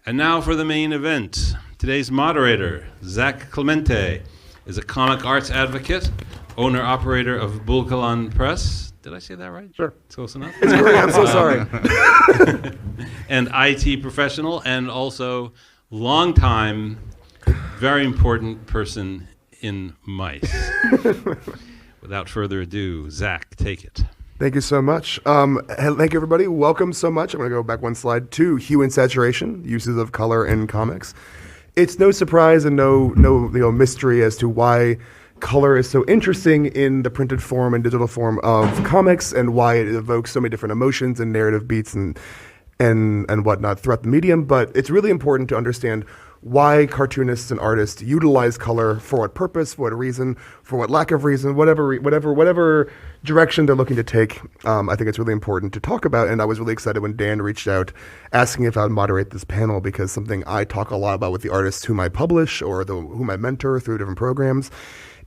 And now for the main event. Today's moderator, Zach Clemente, is a comic arts advocate, owner-operator of Bulkalan Press. Did I say that right? Sure. Close enough? It's great. I'm so sorry. And IT professional, and also longtime, very important person in mice. Without further ado, Zach, take it. Thank you so much. Thank you, everybody. Welcome so much. I'm going to go back one slide to hue and saturation, uses of color in comics. It's no surprise and no mystery as to why color is so interesting in the printed form and digital form of comics, and why it evokes so many different emotions and narrative beats and whatnot throughout the medium. But it's really important to understand why cartoonists and artists utilize color, for what purpose, for what reason, for what lack of reason, whatever direction they're looking to take. I think it's really important to talk about, and I was really excited when Dan reached out asking if I would moderate this panel, because something I talk a lot about with the artists whom I publish or whom I mentor through different programs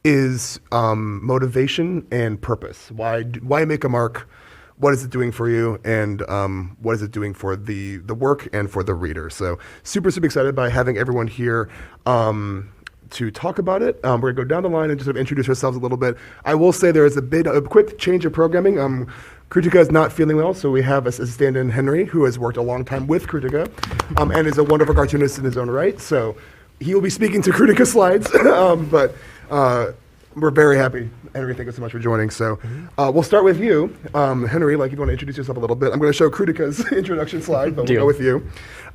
is motivation and purpose. Why make a mark? What is it doing for you, and what is it doing for the work and for the reader? So super excited by having everyone here to talk about it. We're going to go down the line and just sort of introduce ourselves a little bit. I will say there is a quick change of programming. Krutikka is not feeling well, so we have a stand-in, Henry, who has worked a long time with Krutikka and is a wonderful cartoonist in his own right. So he will be speaking to Krutikka slides, but we're very happy. Henry, thank you so much for joining. So we'll start with you. Henry, if you want to introduce yourself a little bit. I'm going to show Krutikka's introduction slide, but we'll go with you.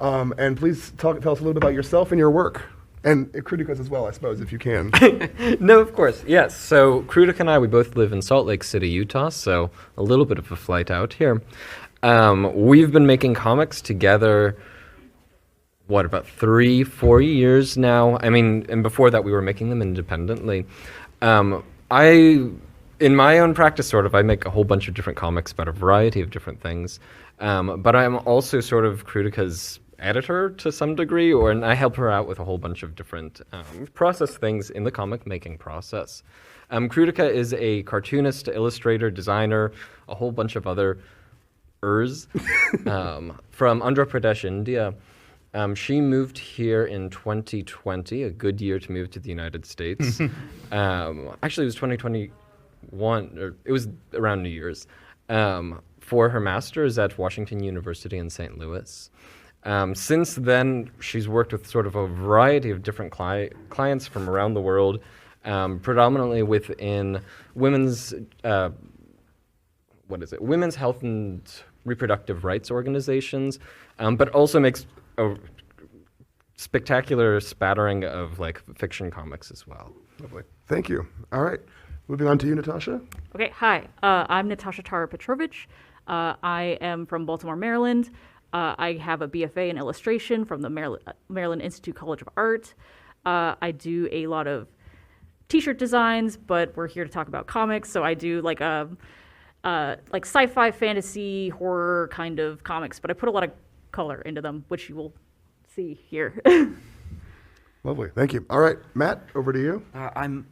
And please tell us a little bit about yourself and your work. And Krutikka's as well, I suppose, if you can. No, of course, yes. So Krutikka and I, we both live in Salt Lake City, Utah, so a little bit of a flight out here. We've been making comics together, about 3-4 years now? I mean, and before that we were making them independently. In my own practice, I make a whole bunch of different comics about a variety of different things. But I'm also sort of Krutikka's editor to some degree, and I help her out with a whole bunch of different process things in the comic making process. Krutikka is a cartoonist, illustrator, designer, a whole bunch of other from Andhra Pradesh, India. She moved here in 2020, a good year to move to the United States. Actually, it was 2021, or it was around New Year's, for her master's at Washington University in St. Louis. Since then, she's worked with sort of a variety of different clients from around the world, predominantly within women's health and reproductive rights organizations, but also makes a spectacular spattering of fiction comics as well. Lovely. Thank you. All right. Moving on to you, Natasha. Okay, hi. I'm Natasha Petrovic. I am from Baltimore, Maryland. I have a BFA in illustration from the Maryland Institute College of Art. I do a lot of t-shirt designs, but we're here to talk about comics, so I do sci-fi, fantasy, horror kind of comics, but I put a lot of color into them, which you will see here. Lovely, thank you. All right, Matt, over to you. I'm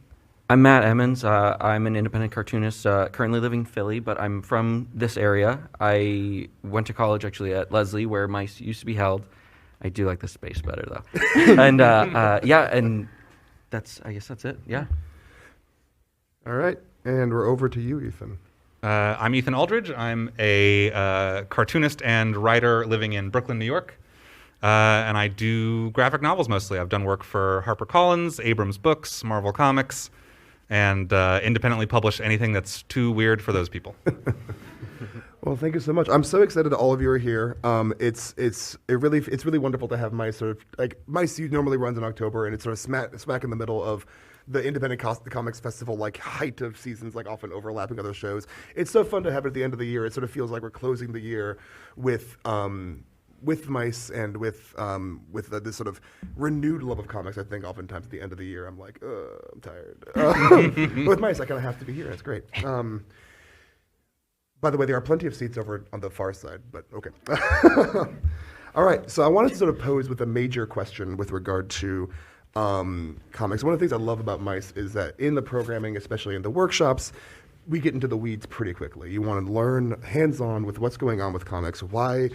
Matt Emmons. I'm an independent cartoonist, currently living in Philly, but I'm from this area. I went to college actually at Lesley, where mice used to be held. I do like the space better though. And and I guess that's it. Yeah. All right, and we're over to you, Ethan. I'm Ethan Aldridge. I'm a cartoonist and writer living in Brooklyn, New York. And I do graphic novels mostly. I've done work for HarperCollins, Abrams Books, Marvel Comics, and independently publish anything that's too weird for those people. Well, thank you so much. I'm so excited that all of you are here. It's really wonderful to have Mice Mice normally runs in October, and it's sort of smack in the middle of the Independent Comics Festival, height of seasons, often overlapping other shows. It's so fun to have it at the end of the year. It sort of feels like we're closing the year with Mice and with this sort of renewed love of comics. I think oftentimes at the end of the year, I'm like, I'm tired. With Mice, I kind of have to be here. It's great. By the way, there are plenty of seats over on the far side, but okay. All right, so I wanted to sort of pose with a major question with regard to comics. One of the things I love about Mice is that in the programming, especially in the workshops, we get into the weeds pretty quickly. You want to learn hands-on with what's going on with comics, why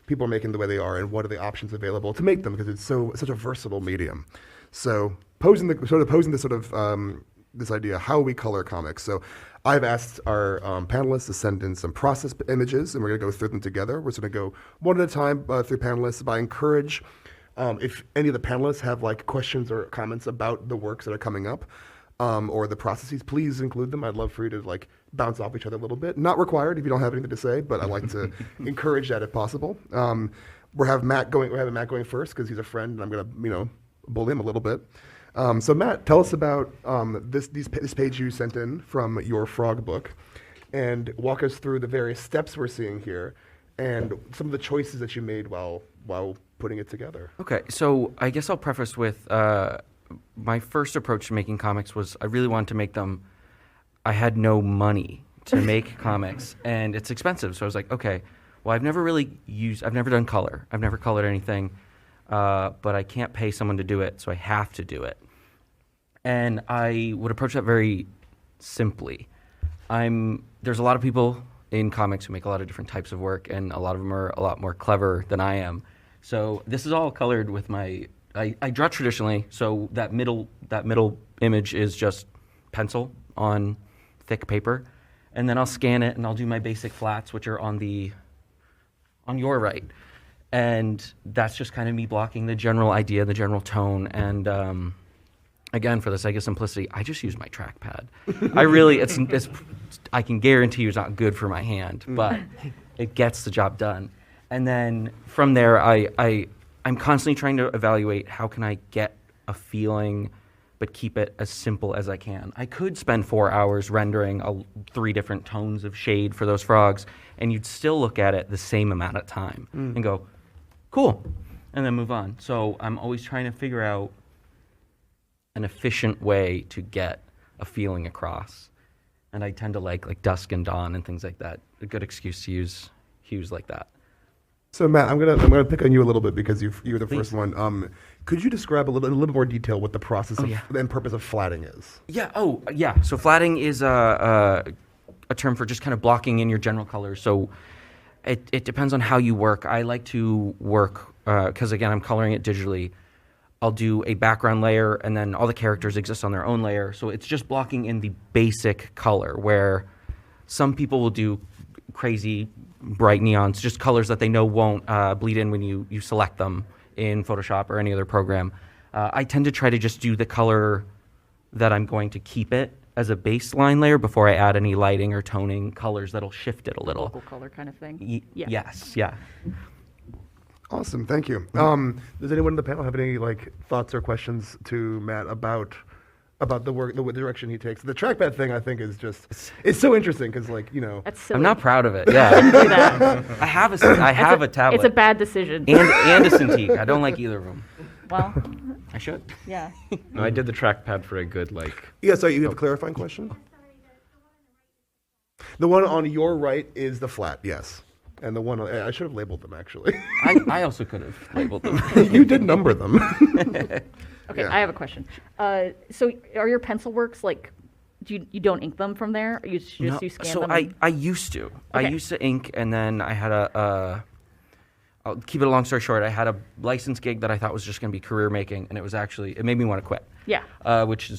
people are making the way they are, and what are the options available to make them, because it's such a versatile medium. So posing this sort of this idea, how we color comics. So I've asked our panelists to send in some process images, and we're going to go through them together. We're just going to go one at a time through panelists. But I encourage, if any of the panelists have like questions or comments about the works that are coming up, or the processes, please include them. I'd love for you to like bounce off each other a little bit. Not required if you don't have anything to say, but I like to encourage that if possible. We're having Matt going first because he's a friend, and I'm going to bully him a little bit. So Matt, tell us about this page you sent in from your frog book, and walk us through the various steps we're seeing here, and some of the choices that you made while putting it together. Okay, so I guess I'll preface with my first approach to making comics was I really wanted to make them. I had no money to make comics, and it's expensive. So I was like, okay, well, I've never done color. I've never colored anything, but I can't pay someone to do it, so I have to do it. And I would approach that very simply. There's a lot of people in comics who make a lot of different types of work, and a lot of them are a lot more clever than I am. So this is all colored with I draw traditionally, so that middle image is just pencil on thick paper, and then I'll scan it and I'll do my basic flats, which are on your right, and that's just kind of me blocking the general idea, the general tone, and again, for the sake of simplicity, I just use my trackpad. I can guarantee you it's not good for my hand, but it gets the job done. And then from there, I'm constantly trying to evaluate how can I get a feeling but keep it as simple as I can. I could spend 4 hours rendering 3 different tones of shade for those frogs, and you'd still look at it the same amount of time and go, cool, and then move on. So I'm always trying to figure out an efficient way to get a feeling across. And I tend to like dusk and dawn and things like that. A good excuse to use hues like that. So Matt, I'm gonna pick on you a little bit because you were the Please. first one. Could you describe in a little more detail what the process and purpose of flatting is? Yeah. Oh, yeah. So flatting is a term for just kind of blocking in your general colors. So it depends on how you work. I like to work because again, I'm coloring it digitally. I'll do a background layer, and then all the characters exist on their own layer. So it's just blocking in the basic color, where some people will do crazy bright neons, just colors that they know won't bleed in when you select them in Photoshop or any other program. I tend to try to just do the color that I'm going to keep it as a baseline layer before I add any lighting or toning colors that'll shift it a little. Local color kind of thing. Yes, yeah. Awesome, thank you. Does anyone in the panel have any thoughts or questions to Matt about the work, the direction he takes? The trackpad thing, I think, is it's so interesting because That's silly. I'm not proud of it. Yeah, do that. I have a tablet. It's a bad decision. and a Cintiq. I don't like either of them. Well, I should. yeah. No, I did the trackpad for a good Yeah, so you have a clarifying question? The one on your right is the flat, yes. And the one I should have labeled them actually. I also could have labeled them. You did number them. Okay, Yeah. I have a question. So are your pencil works you don't ink them from there? Or you scan so them? I used to. I Okay. used to ink, and then I had I'll keep it a long story short. I had a license gig that I thought was just going to be career making, and it made me want to quit. Yeah. Which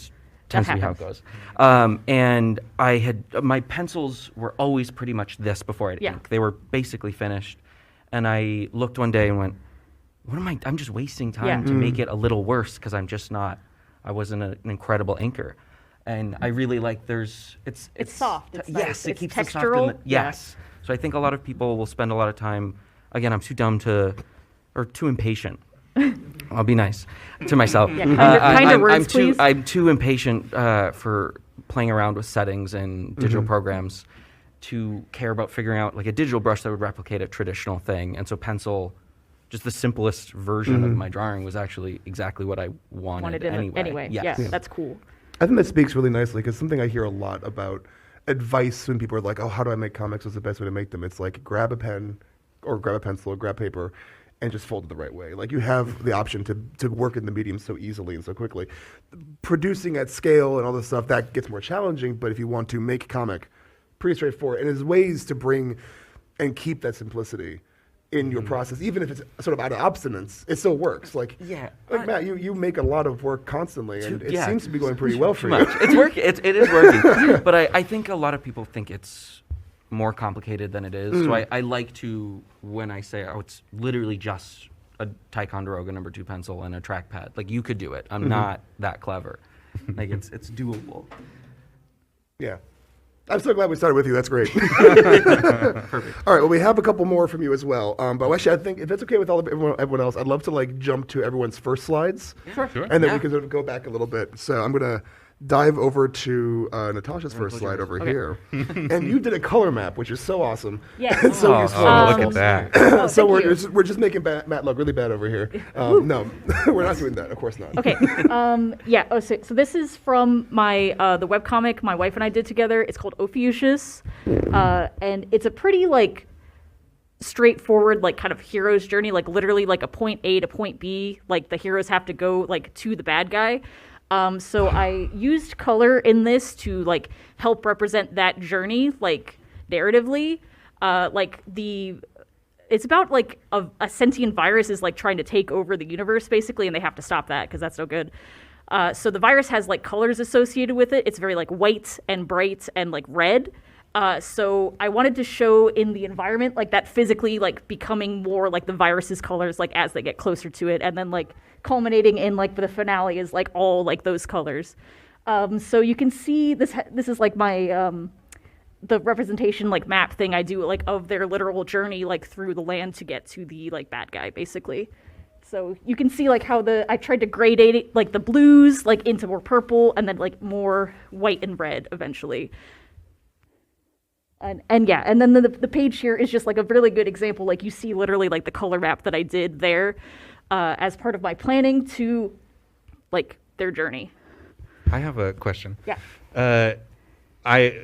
tends to be how it happens. goes. And I had my pencils were always pretty much this before I'd Yeah. ink. They were basically finished, and I looked one day and went, "What am I? I'm just wasting time to make it a little worse because I'm just not. I wasn't an incredible inker." And I really it's soft, it's yes, nice, it it's keeps the soft textural, yes. So I think a lot of people will spend a lot of time. Again, I'm too dumb or too impatient. I'll be nice to myself. Yeah, kinder words, I'm please. I'm too impatient for playing around with settings and digital programs to care about figuring out a digital brush that would replicate a traditional thing. And so pencil, just the simplest version of my drawing, was actually exactly what I wanted anyway. Yes. Yeah, that's cool. I think that speaks really nicely because something I hear a lot about advice when people are like, "Oh, how do I make comics? What's the best way to make them?" It's grab a pen or grab a pencil or grab paper and just fold it the right way. You have the option to work in the medium so easily and so quickly. Producing at scale and all this stuff, that gets more challenging, but if you want to make comic, pretty straightforward. And there's ways to bring and keep that simplicity in your process, even if it's sort of out of abstinence, it still works. Like Matt, you make a lot of work constantly, and it seems to be going pretty well for you. It's working. It is working. But I think a lot of people think it's more complicated than it is. So I like to, when I say, oh, it's literally just a Ticonderoga No. 2 pencil and a trackpad. Like, you could do it. I'm not that clever. Like, it's doable. Yeah. I'm so glad we started with you. That's great. Perfect. All right. Well, we have a couple more from you as well. But actually, I think if it's okay with everyone else, I'd love to like jump to everyone's first slides. Sure. And then we can sort of go back a little bit. So I'm going to dive over to Natasha's first slide over here. And you did a color map, which is so awesome. Yeah. And so useful. Look at that. So we're just making Matt look really bad over here. No, we're not doing that. Of course not. Okay. So this is from my the webcomic my wife and I did together. It's called Ophiuchus, and it's a pretty like straightforward like kind of hero's journey, like literally like a point A to point B. Like the heroes have to go like to the bad guy. So I used color in this to like help represent that journey, like narratively. It's about like a sentient virus is like trying to take over the universe basically, and they have to stop that because that's no good. So the virus has like colors associated with it. It's very like white and bright and like red. So I wanted to show in the environment like that physically like becoming more like the virus's colors like as they get closer to it, and then like culminating in like the finale is like all like those colors. So you can see this is like my the representation like map thing I do like of their literal journey like through the land to get to the like bad guy basically. So you can see like how I tried to gradate it, like the blues like into more purple and then like more white and red eventually. And then the page here is just like a really good example. Like you see literally like the color map that I did there as part of my planning to like their journey. I have a question. Yeah.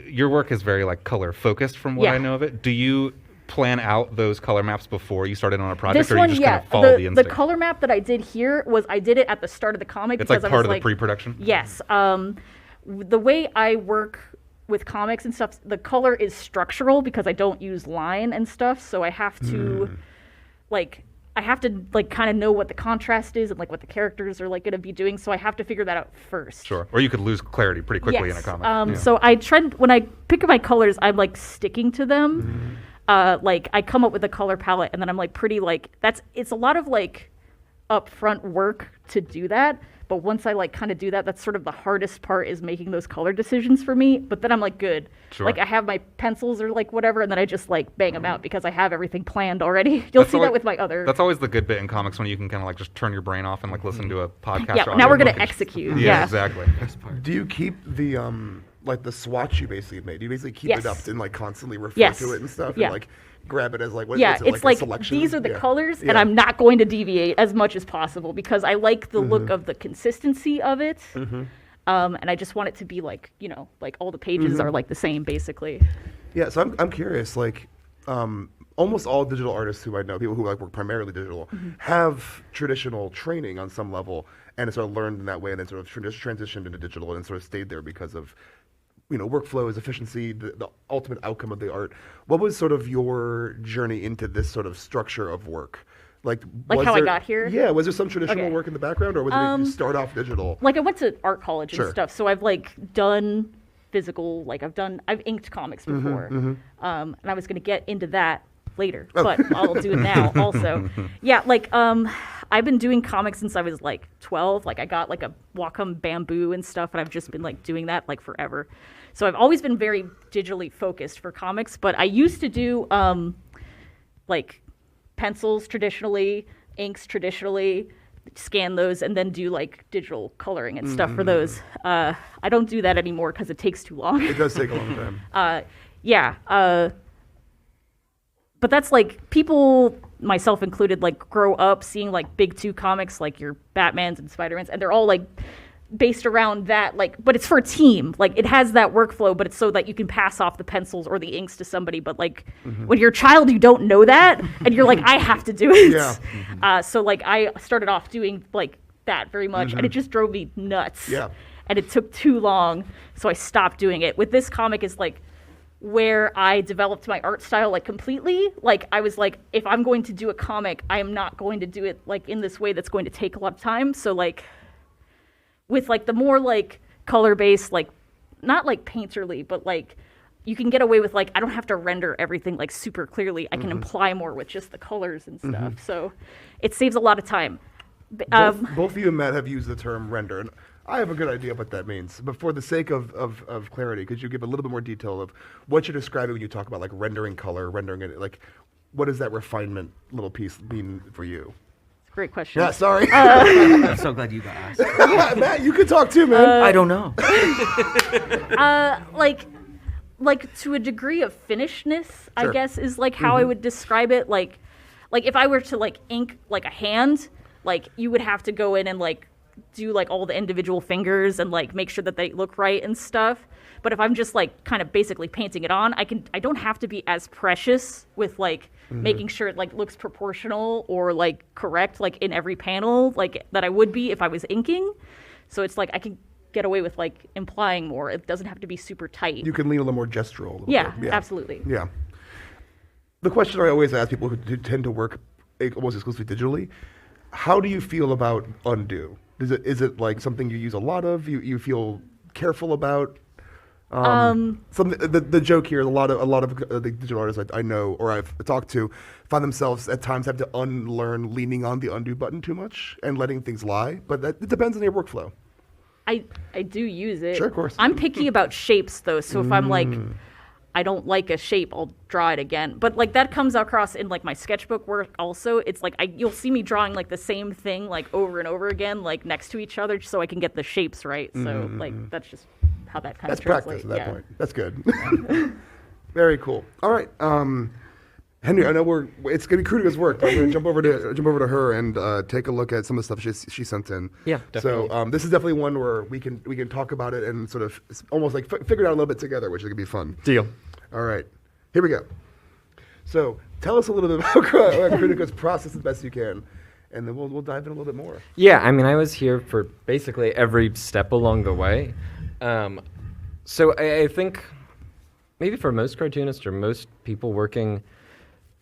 Your work is very like color focused from what I know of it. Do you plan out those color maps before you started on a project, or you just kind of follow the instinct? The color map that I did here I did it at the start of the comic. It's like part of the pre-production? Yes. The way I work with comics and stuff, the color is structural because I don't use line and stuff, so I have to kind of know what the contrast is and like what the characters are like going to be doing, so I have to figure that out first. Sure. Or you could lose clarity pretty quickly in a comic. So I trend when I pick my colors, I'm like sticking to them. Like I come up with a color palette and then I'm like pretty like it's a lot of like upfront work to do that. But once I like kind of do that, that's sort of the hardest part is making those color decisions for me. But then I'm like, good. Sure. Like I have my pencils or like whatever, and then I just like bang them out because I have everything planned already. You'll see that with my other. That's always the good bit in comics when you can kind of like just turn your brain off and like listen to a podcast. Yeah, now we're going to execute. Yeah, exactly. Do you keep the like the swatch you basically made? Do you basically keep it up and like constantly refer to it and stuff? Yeah. And, like grab it as like it's like a selection? These are the colors, and I'm not going to deviate as much as possible because I like the look of the consistency of it, and I just want it to be like like all the pages are like the same basically. Yeah, so I'm curious, like almost all digital artists who I know, people who like work primarily digital, have traditional training on some level, and it's sort of learned in that way, and then sort of transitioned into digital and sort of stayed there because of workflows, efficiency, the ultimate outcome of the art. What was sort of your journey into this sort of structure of work? Like how I got here? Yeah, was there some traditional work in the background, or was it you start off digital? Like I went to art college and stuff, so I've like done physical, like I've inked comics before, and I was going to get into that later, but I'll do it now also. Yeah, like I've been doing comics since I was like 12. Like I got like a Wacom bamboo and stuff, and I've just been like doing that like forever. So I've always been very digitally focused for comics, but I used to do like pencils traditionally, inks traditionally, scan those, and then do like digital coloring and stuff for those. I don't do that anymore because it takes too long. It does take a long time. But that's like people, myself included, like grow up seeing like big two comics like your Batmans and Spider-Mans, and they're all like based around that, like, but it's for a team. Like it has that workflow, but it's so that you can pass off the pencils or the inks to somebody. But like when you're a child, you don't know that, and you're like, I have to do it. Yeah. So like I started off doing like that very much, and it just drove me nuts. Yeah. And it took too long, so I stopped doing it. With this comic, is like where I developed my art style like completely. Like I was like, if I'm going to do a comic, I am not going to do it like in this way that's going to take a lot of time. So like with like the more like color based, like not like painterly, but like you can get away with like I don't have to render everything like super clearly. I can imply more with just the colors and stuff. So it saves a lot of time. Both of you and Matt have used the term render, and I have a good idea of what that means. But for the sake of clarity, could you give a little bit more detail of what you're describing when you talk about like rendering color, rendering it? Like, what does that refinement little piece mean for you? Great question. Yeah, sorry. I'm so glad you got asked. Matt, you can talk too, man. I don't know. Like to a degree of finishedness, I Sure. guess is like how I would describe it. Like if I were to like ink like a hand, like you would have to go in and like do like all the individual fingers and like make sure that they look right and stuff. But if I'm just like kind of basically painting it on, I don't have to be as precious with like making sure it like looks proportional or like correct like in every panel like that I would be if I was inking. So it's like I can get away with like implying more. It doesn't have to be super tight. You can lean a little more gestural. A little Yeah, bit. absolutely. Yeah. The question I always ask people who tend to work almost exclusively digitally: how do you feel about undo? Is it like something you use a lot of? You feel careful about? The joke here: a lot of the digital artists I know or I've talked to find themselves at times have to unlearn leaning on the undo button too much and letting things lie. But it depends on your workflow. I do use it. Sure, of course. I'm picky about shapes though, so if I'm like I don't like a shape, I'll draw it again. But like that comes across in like my sketchbook work also. It's like you'll see me drawing like the same thing like over and over again, like next to each other, so I can get the shapes right. So like that's just how that kind That's of translates. practice at that point. That's good. Very cool. All right, Henry. I know it's gonna be Krutikka's work. But we're gonna jump over to her and take a look at some of the stuff she sent in. Yeah, definitely. So this is definitely one where we can talk about it and sort of almost like figure it out a little bit together, which is gonna be fun. Deal. All right, here we go. So tell us a little bit about Krutikka's process as best you can, and then we'll dive in a little bit more. Yeah, I mean, I was here for basically every step along the way. So I think maybe for most cartoonists or most people working,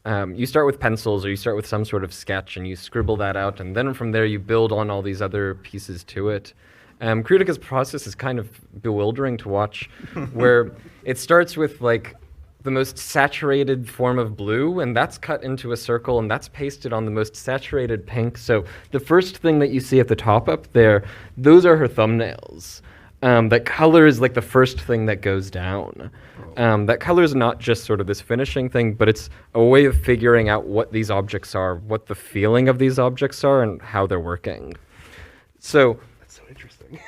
you start with pencils or you start with some sort of sketch and you scribble that out, and then from there you build on all these other pieces to it. Krutikka's process is kind of bewildering to watch, where it starts with like the most saturated form of blue, and that's cut into a circle, and that's pasted on the most saturated pink. So the first thing that you see at the top up there, those are her thumbnails. That color is like the first thing that goes down. That color is not just sort of this finishing thing, but it's a way of figuring out what these objects are, what the feeling of these objects are, and how they're working. So That's so interesting.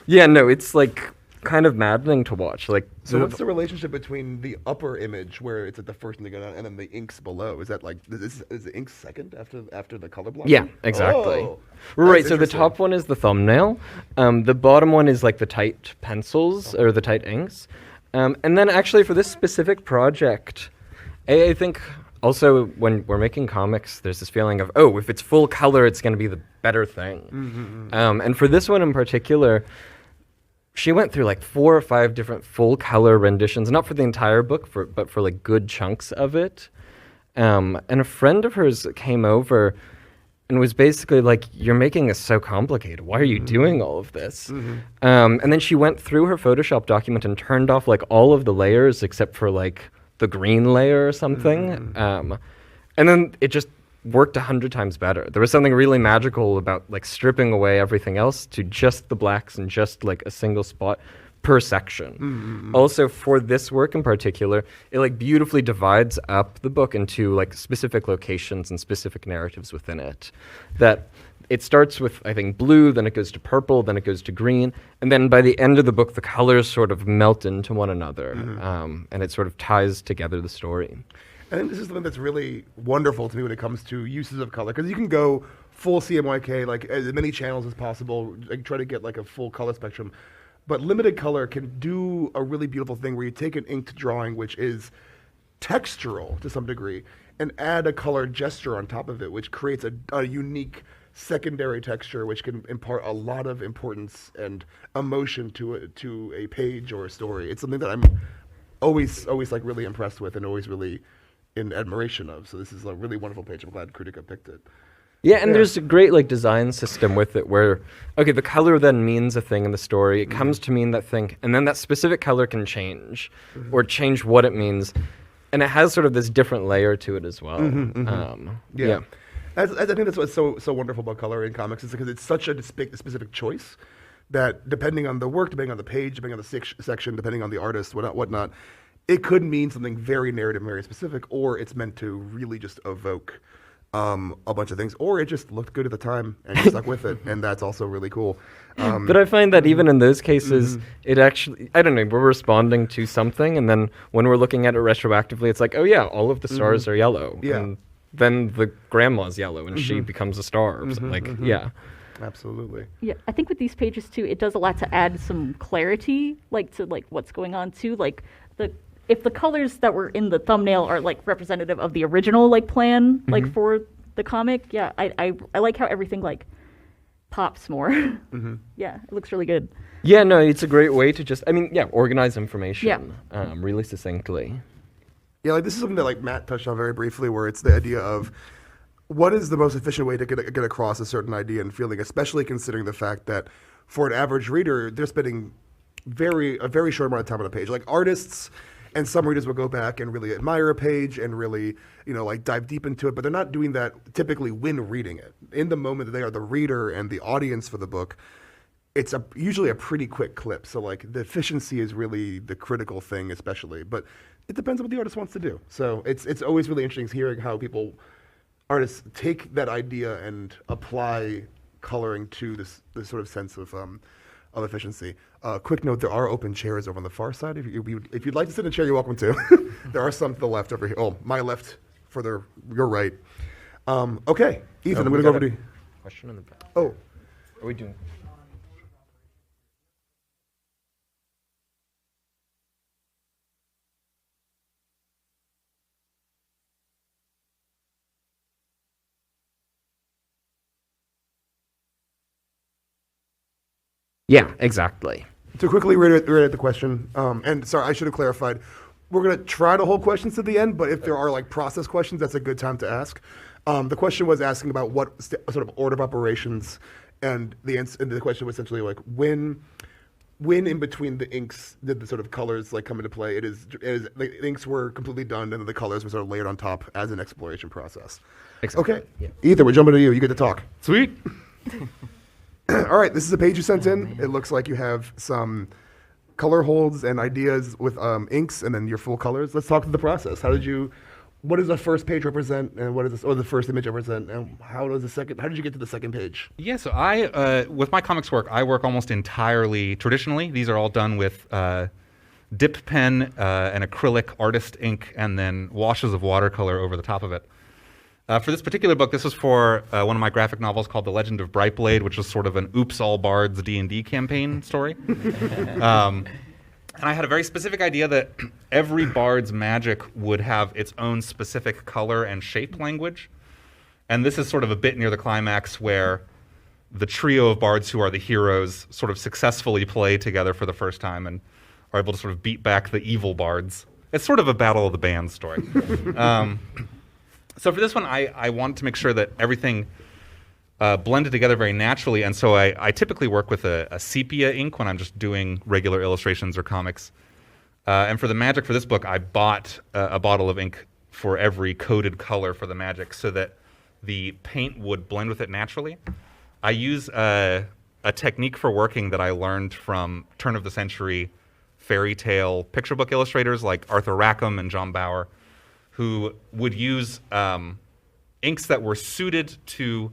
yeah, no, it's like kind of maddening to watch. Like, So what's the relationship between the upper image where it's at the first thing to go down and then the inks below? Is that like is the ink second after the color block? yeah, exactly. Oh, Right, that's so the interesting. top one is the thumbnail. The bottom one is like the tight pencils or the tight inks. And then actually for this specific project, I think also when we're making comics, there's this feeling of, oh, if it's full color, it's going to be the better thing. And for this one in particular, she went through like 4 or 5 different full color renditions, not for the entire book, but for like good chunks of it. And a friend of hers came over and was basically like, you're making this so complicated. Why are you doing all of this? And then she went through her Photoshop document and turned off like all of the layers except for like the green layer or something. And then it just worked 100 times better. There was something really magical about like stripping away everything else to just the blacks and just like a single spot per section. Also for this work in particular, it like beautifully divides up the book into like specific locations and specific narratives within it. That it starts with, I think, blue, then it goes to purple, then it goes to green, and then by the end of the book, the colors sort of melt into one another, and it sort of ties together the story. I think this is something that's really wonderful to me when it comes to uses of color, because you can go full CMYK, like as many channels as possible, like try to get like a full color spectrum. But limited color can do a really beautiful thing where you take an inked drawing, which is textural to some degree, and add a color gesture on top of it, which creates a unique secondary texture, which can impart a lot of importance and emotion to a page or a story. It's something that I'm always like really impressed with and always really in admiration of. So this is a really wonderful page. I'm glad Krutikka picked it. Yeah, and there's a great like design system with it where, okay, the color then means a thing in the story. It comes to mean that thing, and then that specific color can change or change what it means. And it has sort of this different layer to it as well. Yeah. I think that's what's so wonderful about color in comics is because it's such a specific choice that depending on the work, depending on the page, depending on the section, depending on the artist, whatnot, it could mean something very narrative, very specific, or it's meant to really just evoke a bunch of things, or it just looked good at the time and you stuck with it, and that's also really cool. But I find that even in those cases, it actually, I don't know, we're responding to something, and then when we're looking at it retroactively, it's like, oh yeah, all of the stars are yellow. Yeah. And then the grandma's yellow, and she becomes a star. Yeah. Absolutely. Yeah, I think with these pages too, it does a lot to add some clarity, like to like what's going on too. Like if the colors that were in the thumbnail are like representative of the original like plan, like for the comic, yeah, I like how everything like pops more. Yeah, it looks really good. Yeah, no, it's a great way to just, organize information really succinctly. Yeah, like this is something that like Matt touched on very briefly, where it's the idea of what is the most efficient way to get across a certain idea and feeling, especially considering the fact that for an average reader, they're spending a very short amount of time on a page. Like artists and some readers will go back and really admire a page and really, like dive deep into it, but they're not doing that typically when reading it. In the moment that they are the reader and the audience for the book, it's usually a pretty quick clip. So like the efficiency is really the critical thing, especially, but it depends on what the artist wants to do. So it's always really interesting hearing how artists take that idea and apply coloring to this sort of sense of efficiency. Quick note: there are open chairs over on the far side. If you'd like to sit in a chair, you're welcome to. There are some to the left over here. Oh, my left, your right. Okay, Ethan, I'm going to go over to you. Question in the back. Oh, Are we doing? Yeah, exactly. to quickly reiterate the question, and sorry, I should have clarified. We're going to try to hold questions to the end, but if there are like process questions, that's a good time to ask. The question was asking about what sort of order of operations, and the question was essentially like when in between the inks did the sort of colors like come into play? It is the inks were completely done, and then the colors were sort of layered on top as an exploration process. Exactly. Okay, yeah. Ethan, we're jumping to you. You get to talk. Sweet. All right, this is a page you sent in. It looks like you have some color holds and ideas with inks, and then your full colors. Let's talk to the process. What does the first page represent, and what does the first image represent, and how did you get to the second page? Yeah, so I, with my comics work, I work almost entirely traditionally. These are all done with dip pen, an acrylic artist ink, and then washes of watercolor over the top of it. For this particular book, this was for one of my graphic novels called The Legend of Brightblade, which was sort of an Oops All Bards D&D campaign story. And I had a very specific idea that every bard's magic would have its own specific color and shape language. And this is sort of a bit near the climax where the trio of bards who are the heroes sort of successfully play together for the first time and are able to sort of beat back the evil bards. It's sort of a battle of the bands story. So for this one, I wanted to make sure that everything blended together very naturally, and so I typically work with a sepia ink when I'm just doing regular illustrations or comics. And for the magic for this book, I bought a bottle of ink for every coded color for the magic so that the paint would blend with it naturally. I use a technique for working that I learned from turn-of-the-century fairy tale picture book illustrators like Arthur Rackham and John Bauer, who would use inks that were suited to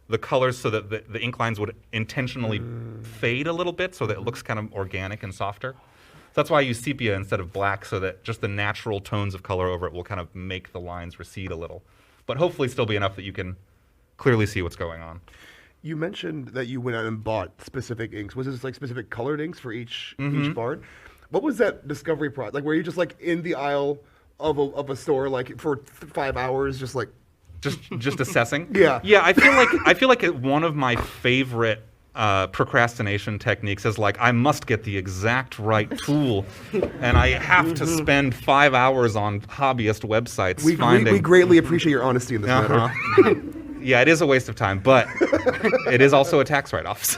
the colors so that the ink lines would intentionally fade a little bit so that it looks kind of organic and softer. So that's why I use sepia instead of black, so that just the natural tones of color over it will kind of make the lines recede a little. But hopefully still be enough that you can clearly see what's going on. You mentioned that you went out and bought specific inks. Was this like specific colored inks for each bard? What was that discovery process? Like, were you just like in the aisle of a store like for 5 hours, just like just assessing? Yeah. I feel like one of my favorite procrastination techniques as like I must get the exact right tool, and I have to spend 5 hours on hobbyist websites finding. We greatly appreciate your honesty in this matter. Yeah, it is a waste of time, but it is also a tax write-off.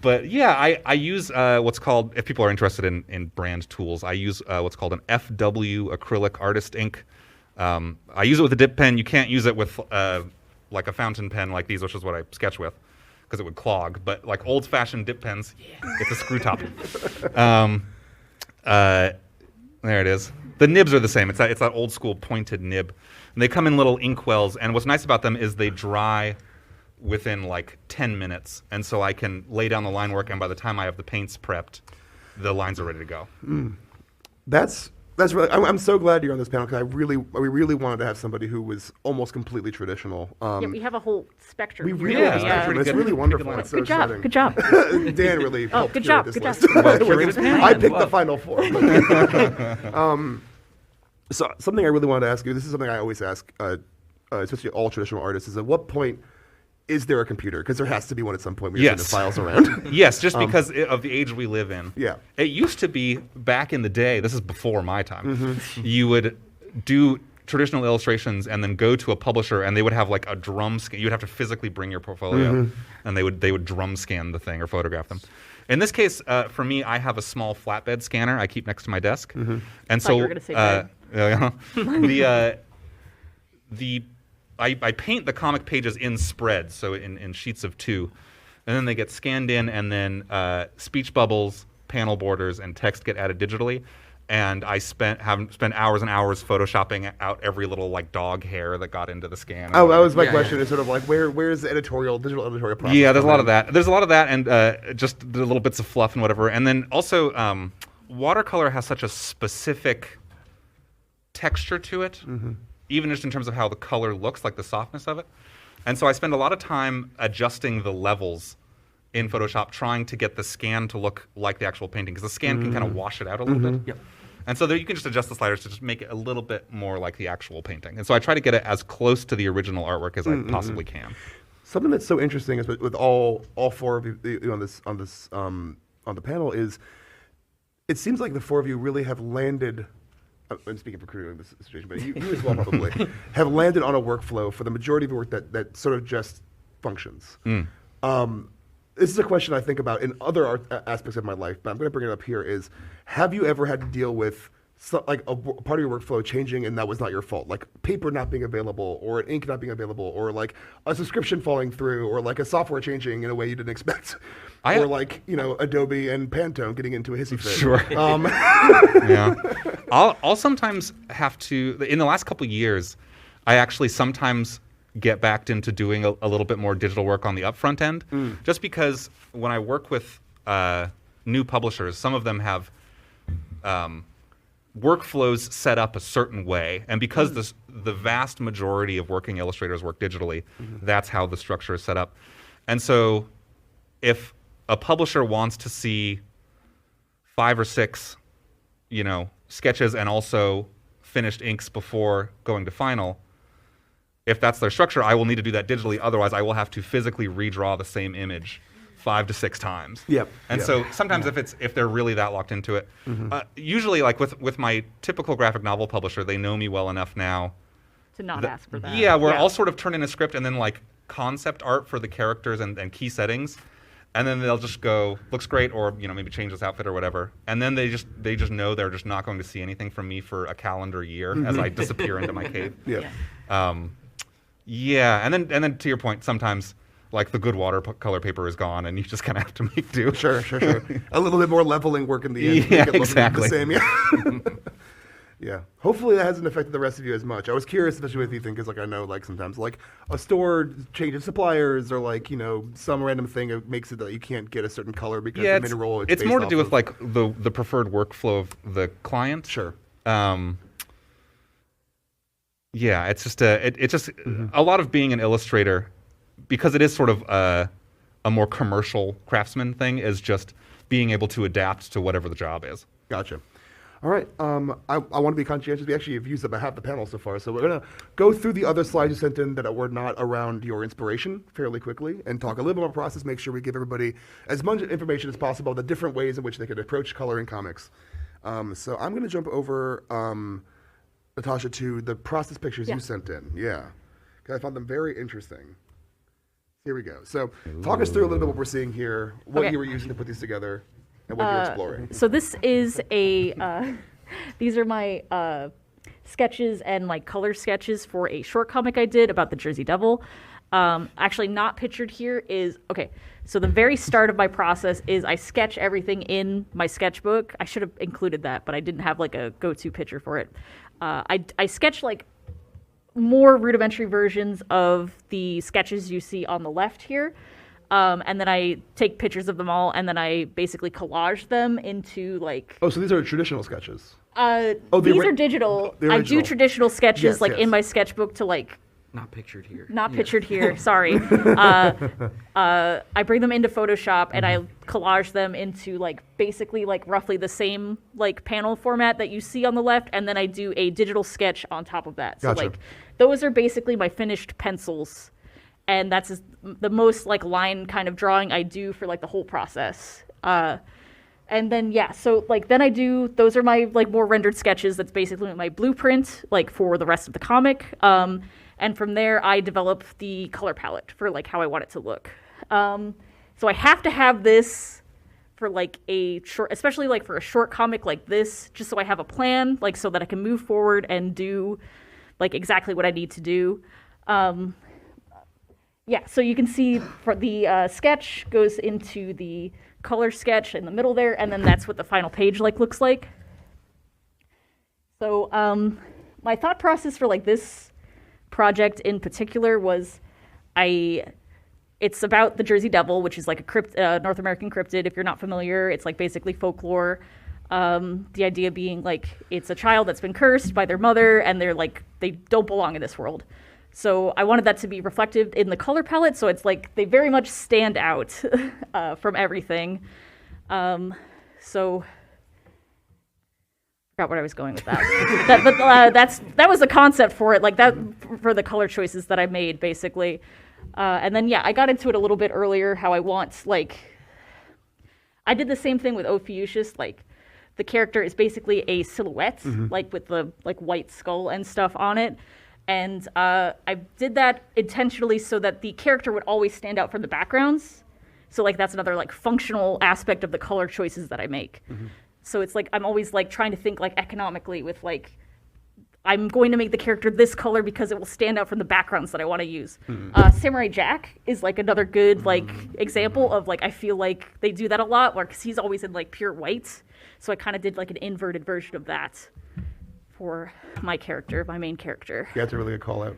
But yeah, I use what's called, if people are interested in brand tools, I use what's called an FW acrylic artist ink. I use it with a dip pen. You can't use it with like a fountain pen like these, which is what I sketch with, because it would clog. But like old-fashioned dip pens, it's a screw top. There it is. The nibs are the same. It's that old school pointed nib. And they come in little inkwells. And what's nice about them is they dry within like 10 minutes. And so I can lay down the line work, and by the time I have the paints prepped, the lines are ready to go. That's really. I'm so glad you're on this panel, because we really wanted to have somebody who was almost completely traditional. Yeah, we have a whole spectrum. We here. really have a Yeah. spectrum. It's really wonderful. It's so Good job. exciting. Good job. Dan really helped good curate job, this good list. job. Well-curated panel. I picked the final four. So something I really wanted to ask you, this is something I always ask, especially all traditional artists, is at what point is there a computer? Because there has to be one at some point when you're Yes. sending files around. Yes, just because of the age we live in. Yeah. It used to be back in the day, this is before my time, you would do traditional illustrations and then go to a publisher, and they would have like a drum scan. You'd have to physically bring your portfolio, and they would drum scan the thing or photograph them. In this case, for me, I have a small flatbed scanner I keep next to my desk. And Thought so you were gonna say bed. I paint the comic pages in spreads, so in sheets of 2, and then they get scanned in, and then speech bubbles, panel borders, and text get added digitally. And I have spent hours and hours photoshopping out every little like dog hair that got into the scan. Oh, that was my question. Is sort of like where's the digital editorial process? Yeah, there's a lot of that. There's a lot of that, and just the little bits of fluff and whatever. And then also, watercolor has such a specific texture to it, even just in terms of how the color looks, like the softness of it. And so I spend a lot of time adjusting the levels in Photoshop, trying to get the scan to look like the actual painting, because the scan can kind of wash it out a little bit. Yep. And so there you can just adjust the sliders to just make it a little bit more like the actual painting. And so I try to get it as close to the original artwork as I possibly can. Something that's so interesting is with all four of you on the panel is, it seems like the four of you really have landed. I'm speaking for Krutikka in this situation, but you as well probably have landed on a workflow for the majority of your work that sort of just functions. This is a question I think about in other aspects of my life, but I'm going to bring it up here. Is, have you ever had to deal with like a part of your workflow changing and that was not your fault, like paper not being available, or an ink not being available, or like a subscription falling through, or like a software changing in a way you didn't expect, or like Adobe and Pantone getting into a hissy fit? Sure. Yeah. I'll sometimes have to. In the last couple of years, I actually sometimes get backed into doing a little bit more digital work on the upfront end, just because when I work with new publishers, some of them have workflows set up a certain way, and because the vast majority of working illustrators work digitally, that's how the structure is set up. And so if a publisher wants to see 5 or 6 sketches and also finished inks before going to final, if that's their structure, I will need to do that digitally. Otherwise, I will have to physically redraw the same image 5 to 6 times. And so sometimes if they're really that locked into it, usually like with my typical graphic novel publisher, they know me well enough now To not ask for that. Yeah, where I'll sort of turn in a script and then like concept art for the characters and key settings, and then they'll just go, looks great, or maybe change this outfit or whatever, and then they just know they're just not going to see anything from me for a calendar year as I disappear into my cave. And then to your point, sometimes like the good watercolor paper is gone, and you just kind of have to make do. Sure. A little bit more leveling work in the end. Yeah, make it look exactly. The same. Yeah. Hopefully that hasn't affected the rest of you as much. I was curious, especially with Ethan, because like I know like sometimes like a store changes suppliers, or like some random thing that makes it that you can't get a certain color because the mini roll. It's more to do with like the preferred workflow of the client. Sure. Yeah, it's just a lot of being an illustrator, because it is sort of a more commercial craftsman thing, is just being able to adapt to whatever the job is. Gotcha. All right. I want to be conscientious. We actually have used up half the panel so far, so we're going to go through the other slides you sent in that were not around your inspiration fairly quickly and talk a little bit about process, make sure we give everybody as much information as possible, the different ways in which they could approach coloring comics. So I'm going to jump over, Natasha, to the process pictures you sent in. Yeah. Because I found them very interesting. Here we go. So talk us through a little bit what we're seeing here, what you were using to put these together, and what you're exploring. So this is these are my sketches and like color sketches for a short comic I did about the Jersey Devil. Actually not pictured here is, so the very start of my process is I sketch everything in my sketchbook. I should have included that, but I didn't have like a go-to picture for it. I sketch like more rudimentary versions of the sketches you see on the left here. And then I take pictures of them all, and then I basically collage them into like. Oh, so these are traditional sketches. These are digital. I do traditional sketches in my sketchbook to like. Not pictured here. Not pictured here. Sorry. I bring them into Photoshop and I collage them into like basically like roughly the same like panel format that you see on the left, and then I do a digital sketch on top of that. Gotcha. So like those are basically my finished pencils, and that's the most like line kind of drawing I do for like the whole process. And then so like then I do, those are my like more rendered sketches. That's basically my blueprint like for the rest of the comic. And from there, I develop the color palette for like how I want it to look. So I have to have this for like a short, especially like for a short comic like this, just so I have a plan, like so that I can move forward and do like exactly what I need to do. So you can see for the sketch goes into the color sketch in the middle there, and then that's what the final page like looks like. So my thought process for like this project in particular was it's about the Jersey Devil, which is like a North American cryptid. If you're not familiar, it's like basically folklore. The idea being like it's a child that's been cursed by their mother, and they don't belong in this world. So I wanted that to be reflected in the color palette, so it's like they very much stand out from everything. So forgot where I was going with that. That was the concept for it, like that for the color choices that I made, basically. And then I got into it a little bit earlier. How I want I did the same thing with Ophiuchus. Like the character is basically a silhouette, like with the white skull and stuff on it. And I did that intentionally so that the character would always stand out from the backgrounds. So like that's another like functional aspect of the color choices that I make. So it's like I'm always like trying to think like economically with like I'm going to make the character this color because it will stand out from the backgrounds that I want to use. Samurai Jack is like another good like example of like I feel like they do that a lot, because he's always in like pure white. So I kind of did like an inverted version of that for my main character. Yeah, that's a really good call out.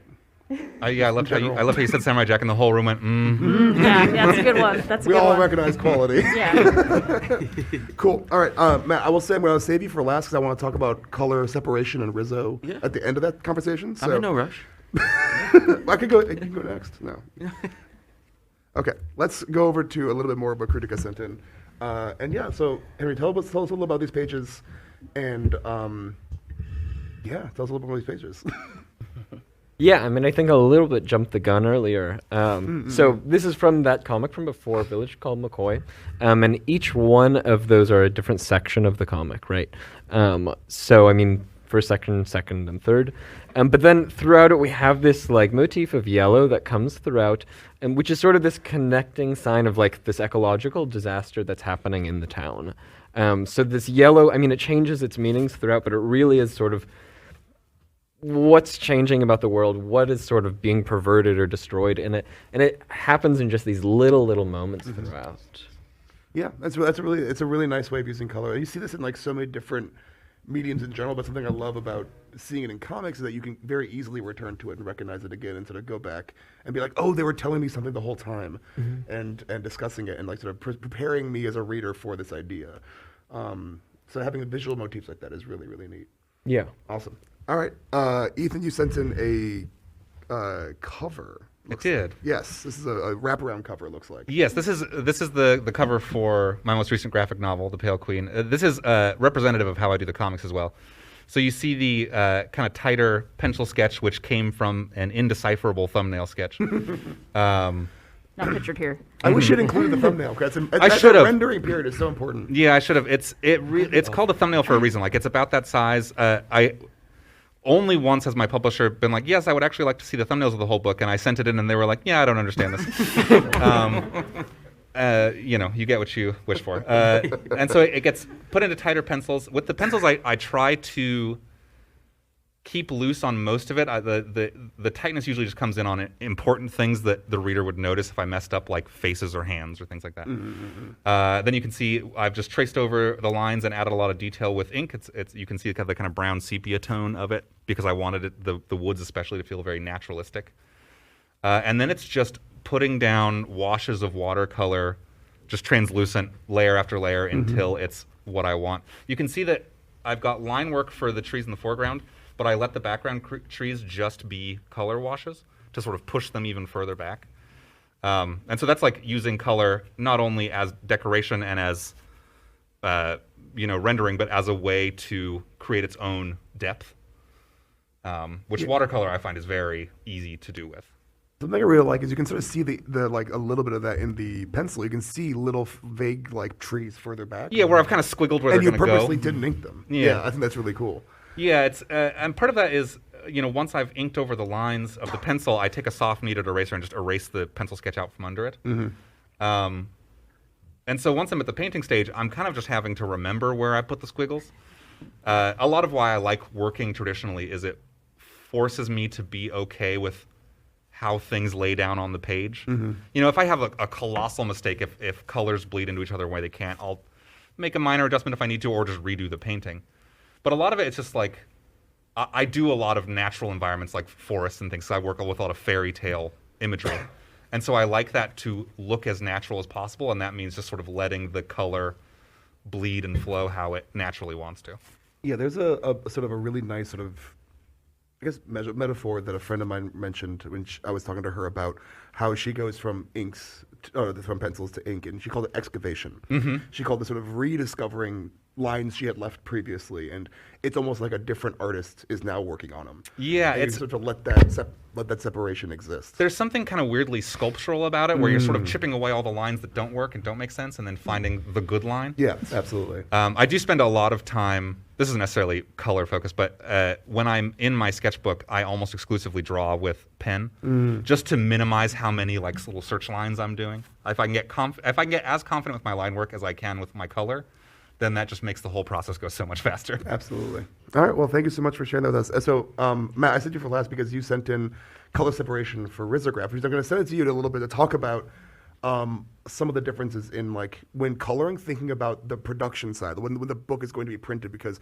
I loved how you said Samurai Jack, and the whole room went, Yeah, that's a good one. We all recognize quality. Yeah. Cool. All right, Matt, I will say I'm going to save you for last because I want to talk about color separation and Rizzo at the end of that conversation. So I'm in no rush. I can go next. No. Okay, let's go over to a little bit more of what Krutikka sent in. So Henry, tell us a little about these pages, and tell us a little bit about these pages. Yeah, I mean, I think a little bit jumped the gun earlier. So this is from that comic from before, Village Called McCoy. And each one of those are a different section of the comic, right? So, I mean, first section, second, and third. But then throughout it, we have this like motif of yellow that comes throughout, and which is sort of this connecting sign of like this ecological disaster that's happening in the town. So this yellow, I mean, it changes its meanings throughout, but it really is sort of what's changing about the world, what is sort of being perverted or destroyed in it, and it happens in just these little moments throughout. Yeah, it's a really nice way of using color. You see this in like so many different mediums in general, but something I love about seeing it in comics is that you can very easily return to it and recognize it again and sort of go back and be like, oh, they were telling me something the whole time, and discussing it and like sort of preparing me as a reader for this idea. So having visual motifs like that is really, really neat. Yeah. Awesome. All right, Ethan, you sent in a cover. It did. Yes, this is a wraparound cover, it looks like. Yes, this is the cover for my most recent graphic novel, The Pale Queen. This is representative of how I do the comics as well. So you see the kind of tighter pencil sketch, which came from an indecipherable thumbnail sketch. Not pictured here. I wish you'd included the thumbnail. I should have. Rendering period is so important. Yeah, I should have. It's called a thumbnail for a reason. Like, it's about that size. I only once has my publisher been like, yes, I would actually like to see the thumbnails of the whole book, and I sent it in, and they were like, yeah, I don't understand this. You get what you wish for. And so it gets put into tighter pencils. With the pencils, I try to keep loose on most of it. The tightness usually just comes in on important things that the reader would notice if I messed up, like faces or hands or things like that. Then you can see I've just traced over the lines and added a lot of detail with ink. You can see the kind of brown sepia tone of it because I wanted the woods especially to feel very naturalistic. And then it's just putting down washes of watercolor, just translucent layer after layer until it's what I want. You can see that I've got line work for the trees in the foreground, but I let the background trees just be color washes to sort of push them even further back. And so that's like using color not only as decoration and as rendering, but as a way to create its own depth, which watercolor I find is very easy to do with. Something I really like is you can sort of see the like a little bit of that in the pencil. You can see little vague like trees further back. Yeah, where I've kind of squiggled where they're going to go. And you purposely didn't ink them. Yeah, I think that's really cool. Yeah, it's and part of that is, once I've inked over the lines of the pencil, I take a soft kneaded eraser and just erase the pencil sketch out from under it. And so once I'm at the painting stage, I'm kind of just having to remember where I put the squiggles. A lot of why I like working traditionally is it forces me to be okay with how things lay down on the page. If I have a colossal mistake, if colors bleed into each other where they can't, I'll make a minor adjustment if I need to, or just redo the painting. But a lot of it, it's just like, I do a lot of natural environments like forests and things, so I work with a lot of fairy tale imagery. And so I like that to look as natural as possible, and that means just sort of letting the color bleed and flow how it naturally wants to. Yeah, there's a sort of a really nice sort of, I guess, metaphor that a friend of mine mentioned when I was talking to her about how she goes from from pencils to ink, and she called it excavation. She called it sort of rediscovering lines she had left previously, and it's almost like a different artist is now working on them. Yeah, and it's sort of let that separation exist. There's something kind of weirdly sculptural about it, where you're sort of chipping away all the lines that don't work and don't make sense, and then finding the good line. Yeah, absolutely. I do spend a lot of time. This isn't necessarily color focused, but when I'm in my sketchbook, I almost exclusively draw with pen, just to minimize how many like little search lines I'm doing. If I can get as confident with my line work as I can with my color, then that just makes the whole process go so much faster. Absolutely. All right. Well, thank you so much for sharing that with us. So, Matt, I sent you for last because you sent in color separation for risograph. I'm going to send it to you in a little bit to talk about some of the differences in like when coloring, thinking about the production side, when the book is going to be printed, because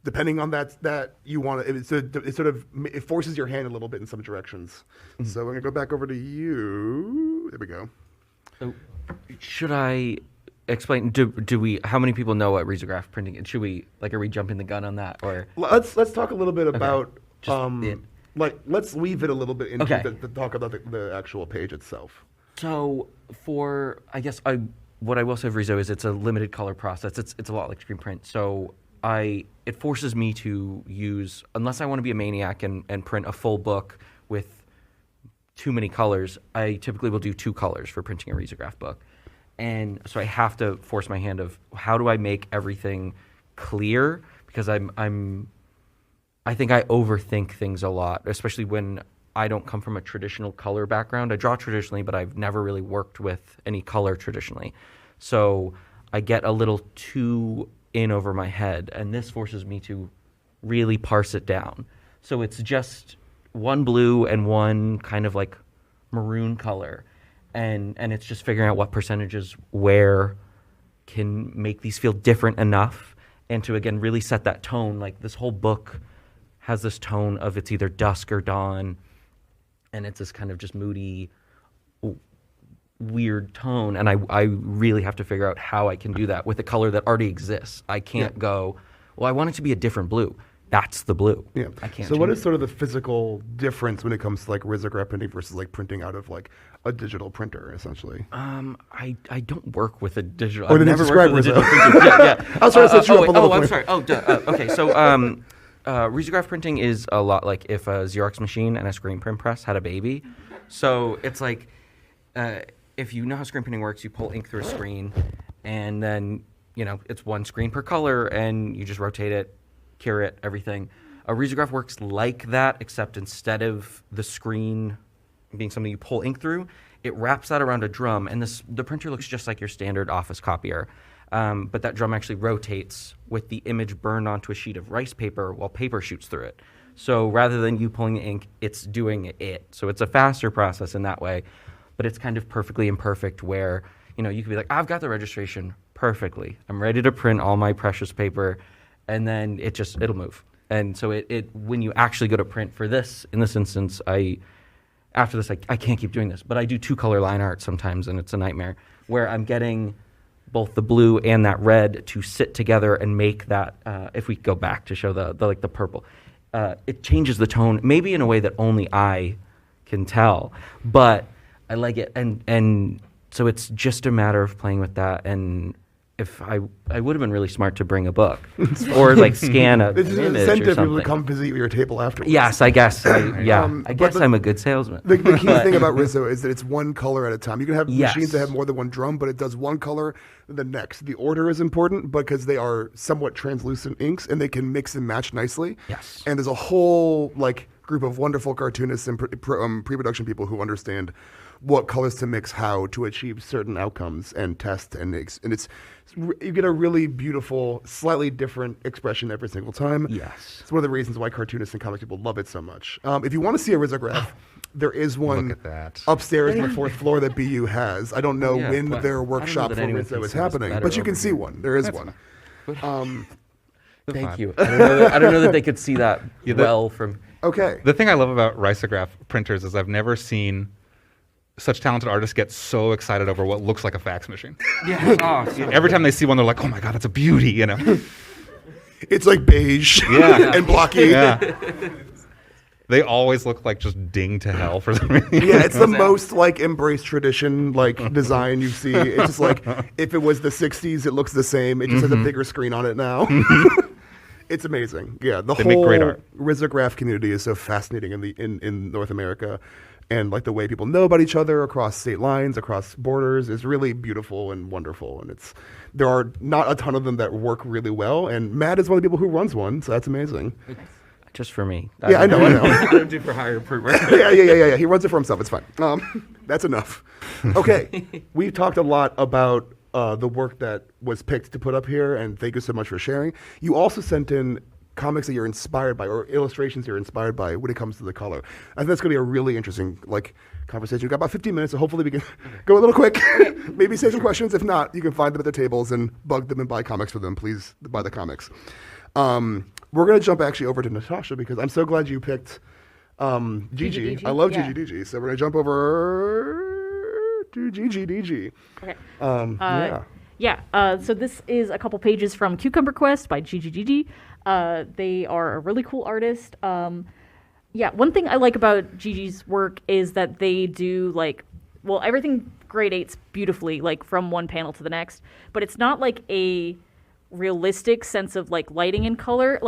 depending on that you want to, it forces your hand a little bit in some directions. So we're going to go back over to you. There we go. So, should I explain? Do we? How many people know what risograph printing is? Should we are we jumping the gun on that, or let's talk a little bit about let's leave it a little bit into the talk about the actual page itself. So what I will say of Riso is it's a limited color process. It's a lot like screen print. So it forces me to use, unless I want to be a maniac and print a full book with too many colors, I typically will do 2 colors for printing a risograph book. And so I have to force my hand of how do I make everything clear, because I think I overthink things a lot, especially when I don't come from a traditional color background. I draw traditionally, but I've never really worked with any color traditionally. So I get a little too in over my head, and this forces me to really parse it down. So it's just one blue and one kind of like maroon color. And it's just figuring out what percentages where can make these feel different enough, and to, again, really set that tone. Like, this whole book has this tone of it's either dusk or dawn, and it's this kind of just moody, weird tone. And I really have to figure out how I can do that with a color that already exists. I can't go, well, I want it to be a different blue. that's the blue. Yeah. I can't. So what change is sort of the physical difference when it comes to like risograph printing versus like printing out of like a digital printer, essentially? I don't work with a digital. Or I've then never describe worked with a Rizzo. digital printer. Yeah. I was trying to set you up a little I'm bit. sorry. Okay. So, risograph printing is a lot like if a Xerox machine and a screen print press had a baby. So it's like, if you know how screen printing works, you pull ink through a screen, and then it's one screen per color, and you just rotate it, cure it, everything. A risograph works like that, except instead of the screen being something you pull ink through, it wraps that around a drum, and the printer looks just like your standard office copier. But that drum actually rotates with the image burned onto a sheet of rice paper while paper shoots through it. So rather than you pulling the ink, it's doing it. So it's a faster process in that way, but it's kind of perfectly imperfect where, you could be like, I've got the registration perfectly. I'm ready to print all my precious paper, and then it'll move. And so when you actually go to print for this, in this instance, I can't keep doing this, but I do 2-color line art sometimes, and it's a nightmare, where I'm getting both the blue and that red to sit together and make that, if we go back to show the purple, it changes the tone, maybe in a way that only I can tell, but I like it. And so it's just a matter of playing with that. And if I would have been really smart to bring a book or like scan an This is an image or incentive for people something. to come visit your table afterwards. Yes, I guess. I but guess I'm a good salesman. The key thing about Rizzo is that it's one color at a time. You can have Yes. machines that have more than one drum, but it does one color the next. The order is important because they are somewhat translucent inks and they can mix and match nicely. Yes. And there's a whole group of wonderful cartoonists and pre-production people who understand what colors to mix how to achieve certain outcomes and test and you get a really beautiful, slightly different expression every single time. Yes. It's one of the reasons why cartoonists and comic people love it so much. If you want to see a risograph, there is one Look at that. upstairs on the 4th floor that BU has. I don't know Yeah, when but their I don't workshop know that for anyone Rizzo can is see this happening, better but you can over see here. one. There is That's one. Thank you. I don't know that they could see that well from. Okay. The thing I love about risograph printers is I've never seen such talented artists get so excited over what looks like a fax machine. Yeah. Every time they see one, they're like, "Oh my god, that's a beauty!" It's like beige Yeah. and blocky. Yeah. They always look like just ding to hell for some reason. Yeah, it's the most embraced tradition design you see. It's just if it was the 60s, it looks the same. It just has a bigger screen on it now. It's amazing. Yeah, the They whole make great art. risograph community is so fascinating in North America, and the way people know about each other across state lines, across borders, is really beautiful and wonderful. And there are not a ton of them that work really well. And Matt is one of the people who runs one, so that's amazing. Just for me. Yeah, I know. I don't do for hire improvement. Yeah. He runs it for himself. It's fine. That's enough. Okay, we've talked a lot about the work that was picked to put up here, and thank you so much for sharing. You also sent in comics that you're inspired by, or illustrations you're inspired by when it comes to the color. I think that's going to be a really interesting conversation. We've got about 15 minutes, so hopefully we can go a little quick. Maybe save some questions. If not, you can find them at their tables and bug them and buy comics for them. Please buy the comics. We're going to jump actually over to Natasha because I'm so glad you picked Gigi. Gigi, I love yeah. Gigi DG. So we're going to jump over to Gigi DG. Okay. So this is a couple pages from Cucumber Quest by Gigi Gigi. They are a really cool artist. One thing I like about Gigi's work is that they do everything gradates beautifully, from one panel to the next, but it's not a realistic sense of lighting and color.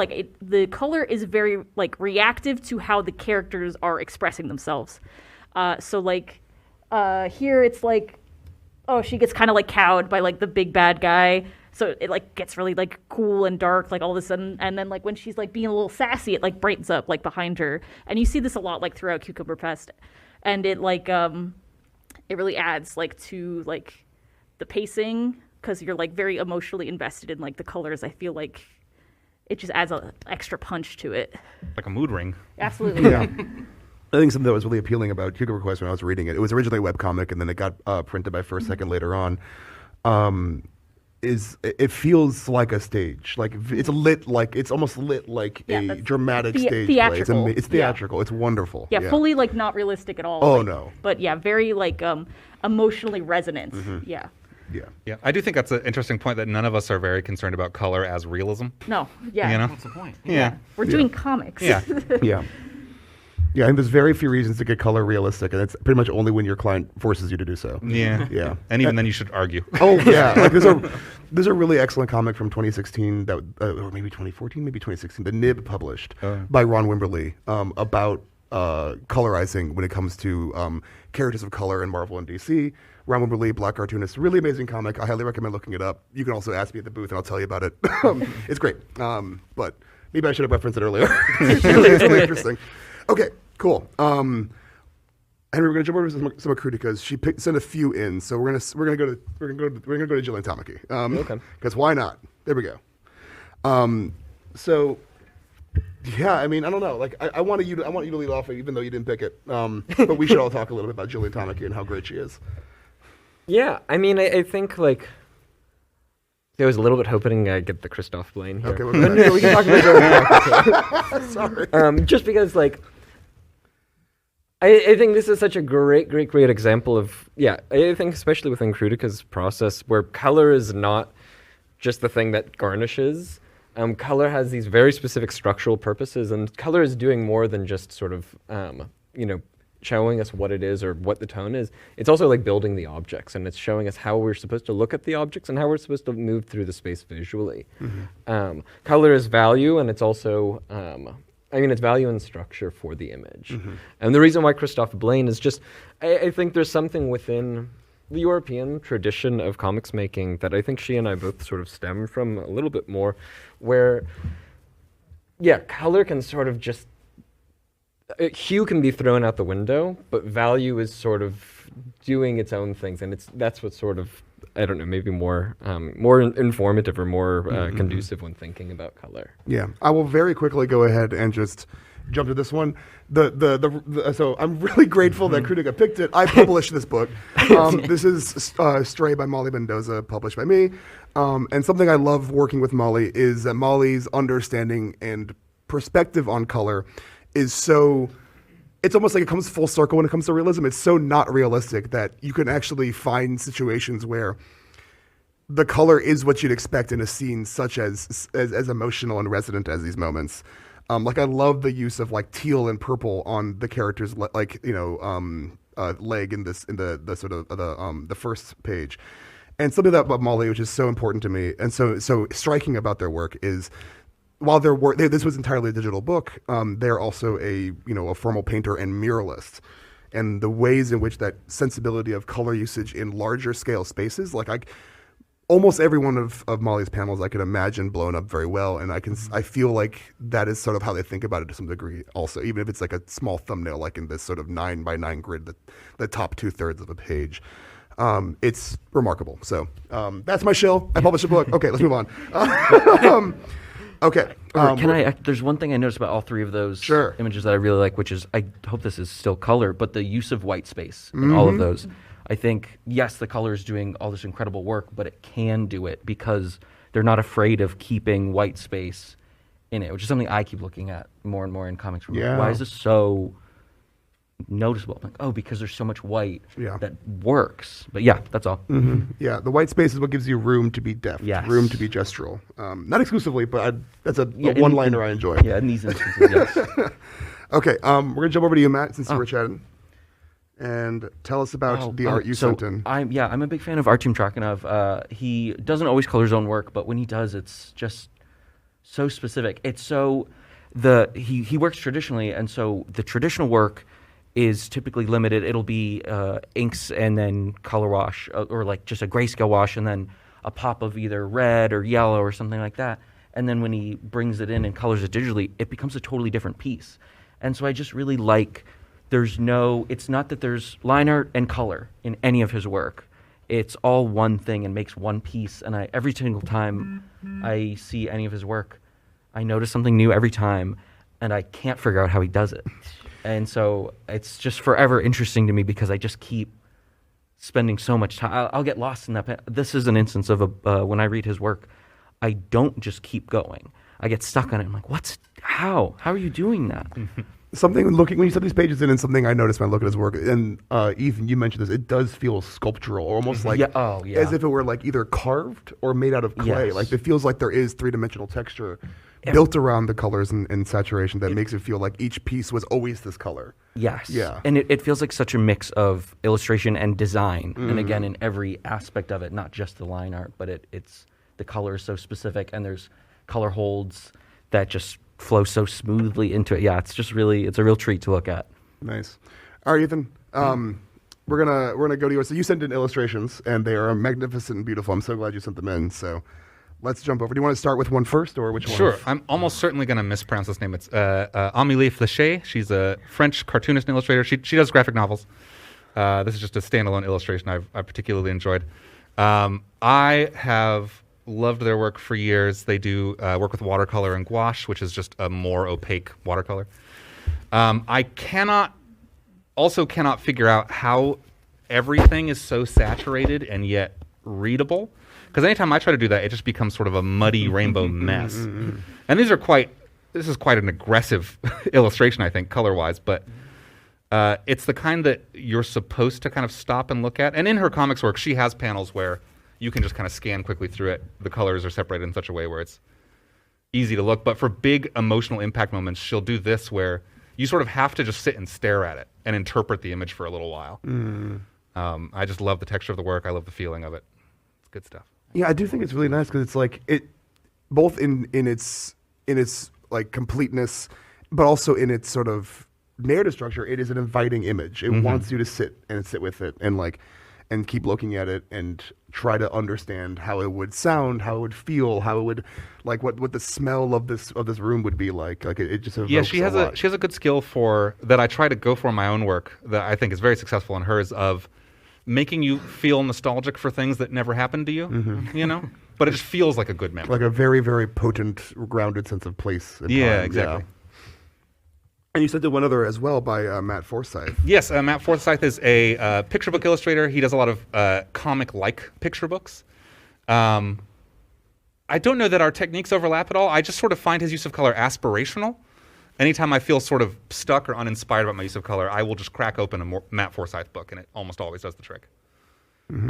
The color is very reactive to how the characters are expressing themselves. Here it's she gets kind of cowed by the big bad guy, so it gets really cool and dark all of a sudden, and then when she's being a little sassy, it brightens up behind her, and you see this a lot throughout Cucumber Quest, and it it really adds to the pacing, because you're very emotionally invested in the colors. I feel it just adds an extra punch to it. Like a mood ring. Absolutely. Yeah. I think something that was really appealing about Cucumber Quest when I was reading it, it was originally a webcomic and then it got printed by First Second later on, is it feels like a stage. It's lit, it's almost lit a dramatic stage theatrical. play. It's theatrical. It's wonderful. Yeah, fully not realistic at all. Oh, no. But yeah, very emotionally resonant. Yeah. Yeah. Yeah, I do think that's an interesting point that none of us are very concerned about color as realism. No, yeah. You know? That's the point. Yeah. We're doing comics. Yeah. Yeah. Yeah, and there's very few reasons to get color realistic, and it's pretty much only when your client forces you to do so. Yeah. Yeah. And even then you should argue. Oh, yeah. Like there's a really excellent comic from 2016, that or maybe 2014, maybe 2016, the Nib published by Ron Wimberly about colorizing when it comes to characters of color in Marvel and DC. Ron Wimberly, black cartoonist, really amazing comic. I highly recommend looking it up. You can also ask me at the booth, and I'll tell you about it. It's great. But maybe I should have referenced it earlier. It's really interesting. Okay, cool. Henry, we're gonna jump over to some of Krutikka's. She sent a few in, so we're gonna go to Jillian Tamaki. Okay. Because why not? There we go. So yeah, I mean, I don't know. Like, I want you to lead off, even though you didn't pick it. But we should all talk a little bit about Jillian Tamaki and how great she is. Yeah, I mean, I think like I was a little bit hoping I'd get the Christoph Blaine here. Okay, But no, we can talk about Jillian Tamaki. Sorry. Just because, like, I think this is such a great example of, I think especially within Krutikka's process, where color is not just the thing that garnishes. Color has these very specific structural purposes, and color is doing more than just sort of, showing us what it is or what the tone is. It's also like building the objects, and it's showing us how we're supposed to look at the objects and how we're supposed to move through the space visually. Mm-hmm. Color is value, and it's also, it's value and structure for the image. Mm-hmm. And the reason why Christoph Blaine is just, I think there's something within the European tradition of comics making that I think she and I both sort of stem from a little bit more, where, color can sort of just, hue can be thrown out the window, but value is sort of doing its own things, and that's what's sort of, I don't know, maybe more informative or more conducive when thinking about color. Yeah, I will very quickly go ahead and just jump to this one. So I'm really grateful that Krutikka picked it. I published this book. This is Stray by Molly Mendoza, published by me. And something I love working with Molly is that Molly's understanding and perspective on color is so, it's almost like it comes full circle when it comes to realism. It's so not realistic that you can actually find situations where the color is what you'd expect in a scene such as emotional and resonant as these moments. Like, I love the use of like teal and purple on the character's leg in the sort of the first page. And something about Molly, which is so important to me and so striking about their work, is while this was entirely a digital book, they're also a formal painter and muralist, and the ways in which that sensibility of color usage in larger scale spaces, like almost every one of Molly's panels I could imagine blown up very well, and I feel like that is sort of how they think about it to some degree also, even if it's like a small thumbnail, like in this sort of 9x9 grid, the top 2/3 of a page. It's remarkable. So that's my shill. I published a book. Okay, let's move on. Okay. There's one thing I noticed about all three of those images that I really like, which is, I hope this is still color, but the use of white space in all of those. I think, yes, the color is doing all this incredible work, but it can do it because they're not afraid of keeping white space in it, which is something I keep looking at more and more in comics. Yeah. Why is this so noticeable? I'm like, because there's so much white that works. But yeah, that's all. Mm-hmm. Yeah, the white space is what gives you room to be deft, room to be gestural. Not exclusively, but that's a one-liner I enjoy. Yeah, in these instances, yes. Okay, we're going to jump over to you, Matt, since you were chatting. And tell us about the art you sent in. I'm a big fan of Artem Trakhanov. He doesn't always color his own work, but when he does, it's just so specific. It's so he works traditionally, and so the traditional work is typically limited. It'll be inks and then color wash, or like just a grayscale wash, and then a pop of either red or yellow or something like that. And then when he brings it in and colors it digitally, it becomes a totally different piece. And so I just really like. It's not that there's line art and color in any of his work. It's all one thing and makes one piece. And every single time I see any of his work, I notice something new every time, and I can't figure out how he does it. And so it's just forever interesting to me because I just keep spending so much time. I'll get lost in that. This is an instance of when I read his work, I don't just keep going. I get stuck on it. I'm like, how are you doing that? Something looking when you set these pages in, and something I noticed when I look at his work, and Ethan, you mentioned this. It does feel sculptural, almost like as if it were like either carved or made out of clay. Yes. Like it feels like there is three-dimensional texture built around the colors and saturation that makes it feel like each piece was always this color. Yes. Yeah. And it feels like such a mix of illustration and design, and again in every aspect of it, not just the line art, but it's the color is so specific, and there's color holds that just flow so smoothly into it. Yeah, it's a real treat to look at. Nice. All right, Ethan. We're gonna go to yours. So you sent in illustrations, and they are magnificent and beautiful. I'm so glad you sent them in. So let's jump over. Do you want to start with one first, or which one? Sure. I'm almost certainly going to mispronounce this name. It's Amélie Fléché. She's a French cartoonist and illustrator. She does graphic novels. This is just a standalone illustration I particularly enjoyed. I have loved their work for years. They do work with watercolor and gouache, which is just a more opaque watercolor. I cannot figure out how everything is so saturated and yet readable. Because anytime I try to do that, it just becomes sort of a muddy rainbow mess. And this is quite an aggressive illustration, I think, color-wise, but it's the kind that you're supposed to kind of stop and look at. And in her comics work, she has panels where you can just kind of scan quickly through it. The colors are separated in such a way where it's easy to look. But for big emotional impact moments, she'll do this where you sort of have to just sit and stare at it and interpret the image for a little while. I just love the texture of the work. I love the feeling of it. It's good stuff. Yeah, I do think it's really nice because it's like both in its like completeness, but also in its sort of narrative structure. It is an inviting image. It wants you to sit with it and keep looking at it and try to understand how it would sound, how it would feel, how it would like what the smell of this room would be like. Like it just evokes she has a good skill for that. I try to go for in my own work that I think is very successful in hers of making you feel nostalgic for things that never happened to you, you know? But it just feels like a good memory. Like a very, very potent, grounded sense of place and time. Exactly. Yeah. And you said the one other as well by Matt Forsyth. Yes, Matt Forsyth is a picture book illustrator. He does a lot of comic-like picture books. I don't know that our techniques overlap at all. I just sort of find his use of color aspirational. Anytime I feel sort of stuck or uninspired about my use of color, I will just crack open a Matt Forsyth book, and it almost always does the trick.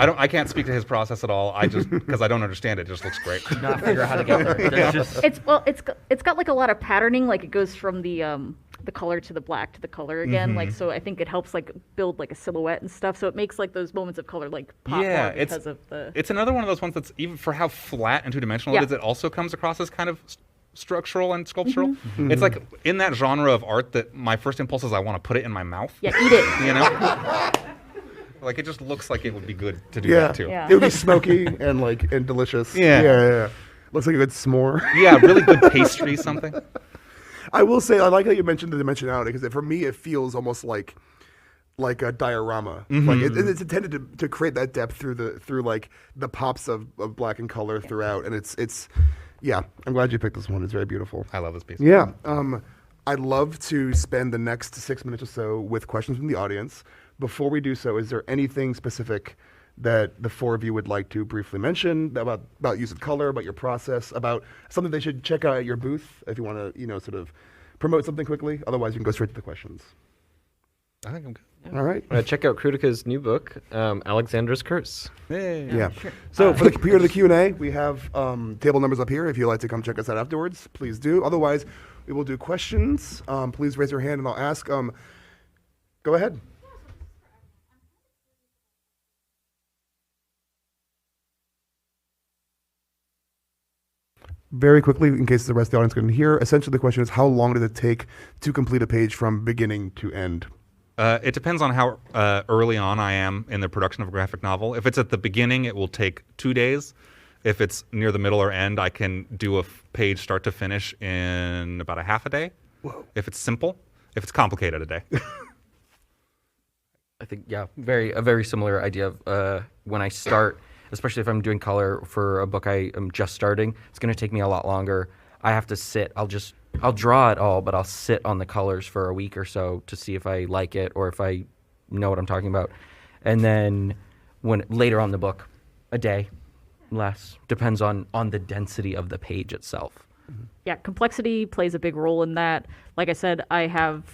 I can't speak to his process at all. I just because I don't understand it, just looks great. Not figure out how to get there. It's got like a lot of patterning. Like it goes from the color to the black to the color again. Like so, I think it helps like build like a silhouette and stuff. So it makes like those moments of color like pop more because of the. It's another one of those ones that's even for how flat and two-dimensional it is. It also comes across as kind of structural and sculptural. It's like in that genre of art that my first impulse is I want to put it in my mouth. Yeah, eat it. You know. Like it just looks like it would be good to do that too. Yeah. It would be smoky and delicious. Yeah. Looks like a good s'more. Yeah, really good pastry, something. I will say I like how you mentioned the dimensionality because for me it feels almost like a diorama. Like it's intended to create that depth through like the pops of black and color throughout, and it's yeah. I'm glad you picked this one. It's very beautiful. I love this piece. Yeah. I'd love to spend the next 6 minutes or so with questions from the audience. Before we do so, is there anything specific that the four of you would like to briefly mention about use of color, about your process, about something they should check out at your booth if you want to, sort of promote something quickly? Otherwise, you can go straight to the questions. I think I'm good. All right. Check out Krutikka's new book, Alexandra's Curse. Yeah. Sure. So for the Q&A, we have table numbers up here. If you'd like to come check us out afterwards, please do. Otherwise, we will do questions. Please raise your hand and I'll ask. Go ahead. Very quickly, in case the rest of the audience couldn't hear, essentially the question is, how long did it take to complete a page from beginning to end? It depends on how early on I am in the production of a graphic novel. If it's at the beginning, it will take 2 days. If it's near the middle or end, I can do a page start to finish in about a half a day. Whoa. If it's simple. If it's complicated, a day. I think, a very similar idea of when I start, especially if I'm doing color for a book I am just starting, it's going to take me a lot longer. I have to sit. I'll draw it all, but I'll sit on the colors for a week or so to see if I like it or if I know what I'm talking about. And then when later on in the book, a day, less, depends on the density of the page itself. Yeah, complexity plays a big role in that. Like I said, I have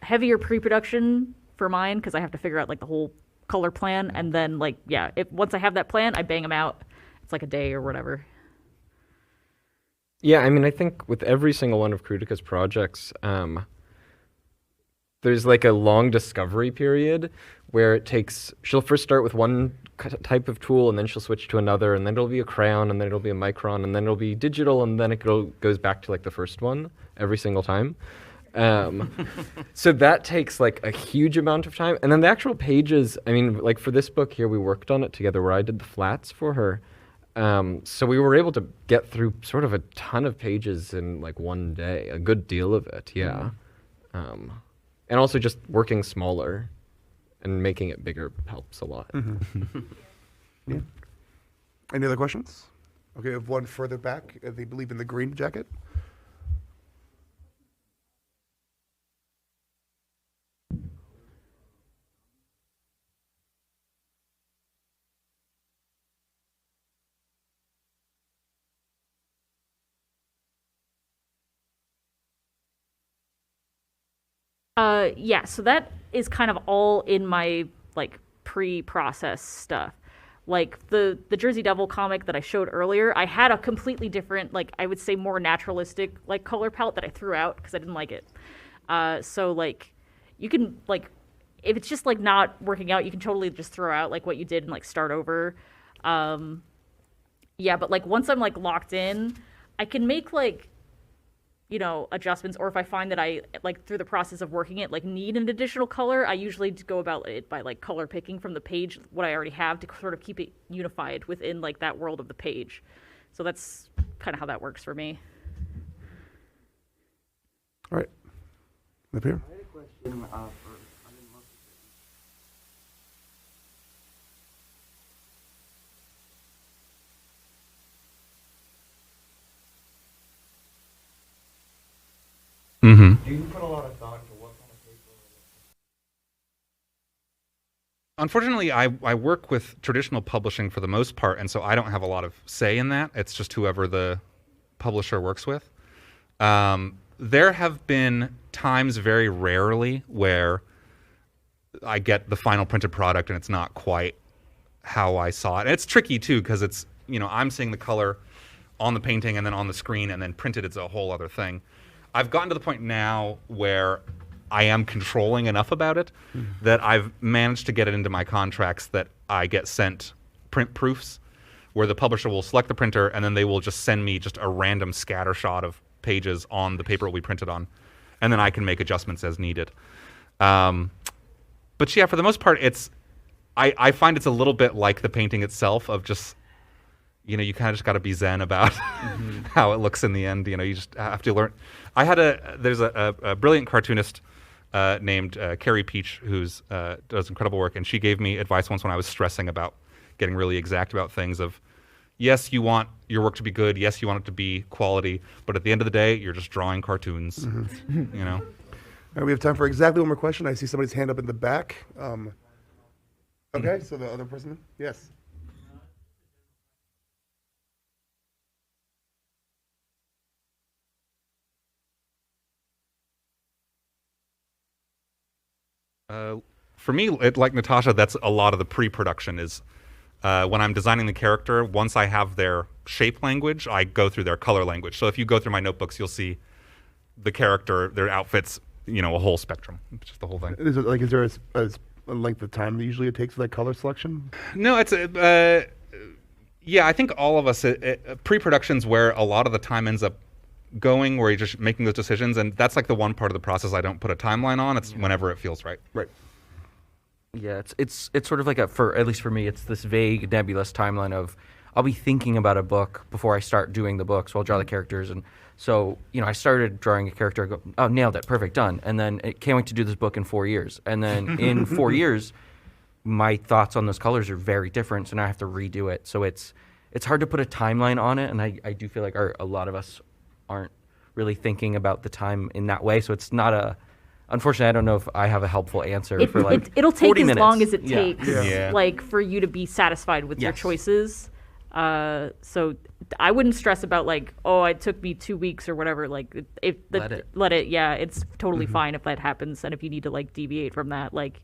heavier pre-production for mine because I have to figure out like the whole color plan, and then like once I have that plan, I bang them out. It's like a day or whatever. Yeah, I mean, I think with every single one of Krutikka's projects, there's like a long discovery period where she'll first start with one type of tool, and then she'll switch to another, and then it'll be a crayon, and then it'll be a micron, and then it'll be digital, and then it goes back to like the first one every single time. So that takes like a huge amount of time. And then the actual pages, I mean, like for this book here, we worked on it together where I did the flats for her. So we were able to get through sort of a ton of pages in like one day, a good deal of it, yeah. And also just working smaller and making it bigger helps a lot. Yeah. Any other questions? Okay, we have one further back. They believe in the green jacket. Yeah, so that is kind of all in my like pre-process stuff. Like the Jersey Devil comic that I showed earlier, I had a completely different, like I would say more naturalistic like color palette that I threw out because I didn't like it. So like you can like if it's just like not working out, you can totally just throw out like what you did and like start over. Yeah, but like once I'm like locked in, I can make like adjustments, or if I find that I like through the process of working it like need an additional color, I usually go about it by like color picking from the page what I already have to sort of keep it unified within like that world of the page. So that's kind of how that works for me. All right, up here. I had a question for Mm-hmm. do you put a lot of thought into what kind of paper? Unfortunately, I work with traditional publishing for the most part, and so I don't have a lot of say in that. It's just whoever the publisher works with. There have been times, very rarely, where I get the final printed product and it's not quite how I saw it. And it's tricky, too, because it's, I'm seeing the color on the painting and then on the screen, and then printed, it's a whole other thing. I've gotten to the point now where I am controlling enough about it that I've managed to get it into my contracts that I get sent print proofs where the publisher will select the printer and then they will just send me just a random scatter shot of pages on the paper we printed on. And then I can make adjustments as needed. But yeah, for the most part, I find it's a little bit like the painting itself of just, you kind of just got to be zen about how it looks in the end. You just have to learn. There's a brilliant cartoonist named Carrie Peach who does incredible work, and she gave me advice once when I was stressing about getting really exact about things of, yes, you want your work to be good, yes, you want it to be quality, but at the end of the day, you're just drawing cartoons, All right, we have time for exactly one more question. I see somebody's hand up in the back. Okay, so the other person? Yes. For me, like Natasha, that's a lot of the pre-production is when I'm designing the character, once I have their shape language, I go through their color language. So if you go through my notebooks, you'll see the character, their outfits, a whole spectrum. It's just the whole thing. Is there a length of time that usually it takes for that color selection? No, it's yeah, I think all of us, pre-production's where a lot of the time ends up going, where you're just making those decisions, and that's like the one part of the process I don't put a timeline on. It's whenever it feels right. Right. Yeah, it's sort of like at least for me, it's this vague, nebulous timeline of I'll be thinking about a book before I start doing the book, so I'll draw the characters, and so I started drawing a character, I go, oh, nailed it, perfect, done, and then can't wait to do this book in 4 years, and then in 4 years, my thoughts on those colors are very different, so now I have to redo it. So it's hard to put a timeline on it, and I do feel like a lot of us aren't really thinking about the time in that way, so it's not unfortunately, I don't know if I have a helpful answer for like it'll take 40 as minutes. long as it Yeah. takes, Yeah. like for you to be satisfied with your Yes. choices. So I wouldn't stress about like, oh, it took me 2 weeks or whatever. Like, let it. Yeah, it's totally fine if that happens, and if you need to like deviate from that, like,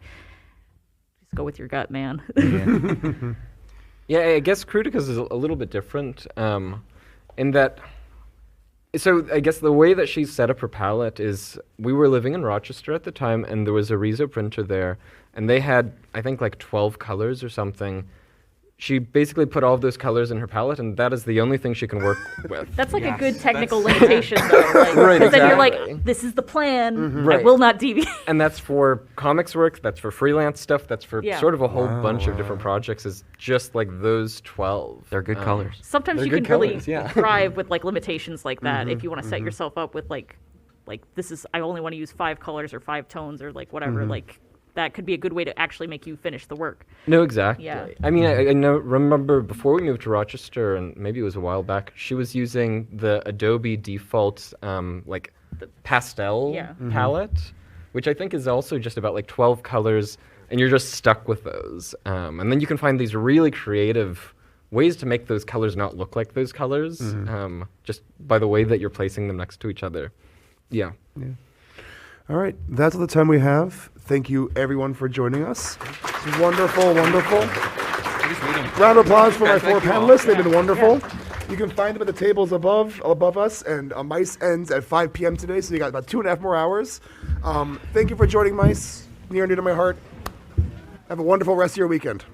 just go with your gut, man. Yeah, I guess Krutikka's is a little bit different in that. So I guess the way that she set up her palette is we were living in Rochester at the time, and there was a Riso printer there, and they had, I think, like 12 colors or something. She basically put all of those colors in her palette, and that is the only thing she can work with. That's like a good technical limitation, though. Like, Right, then you're exactly. like, this is the plan. I Right. will not deviate. And that's for comics work, that's for freelance stuff, that's for Yeah. sort of a whole bunch of different projects, is just like those 12. They're good colors. Sometimes They're you can good really colors, yeah. thrive with like limitations like that if you want to set yourself up with like this is I only want to use 5 colors or 5 tones or like whatever. Like that could be a good way to actually make you finish the work. No, exactly. Yeah. I mean, I remember before we moved to Rochester, and maybe it was a while back, she was using the Adobe default, like, the pastel palette, which I think is also just about, like, 12 colors, and you're just stuck with those. And then you can find these really creative ways to make those colors not look like those colors, just by the way that you're placing them next to each other. Yeah. All right, that's all the time we have. Thank you, everyone, for joining us. It's wonderful, wonderful. Round of applause for my 4 panelists. They've been wonderful. You can find them at the tables above us, and Mice ends at 5 p.m. today, so you got about 2.5 more hours. Thank you for joining Mice, near and dear to my heart. Have a wonderful rest of your weekend.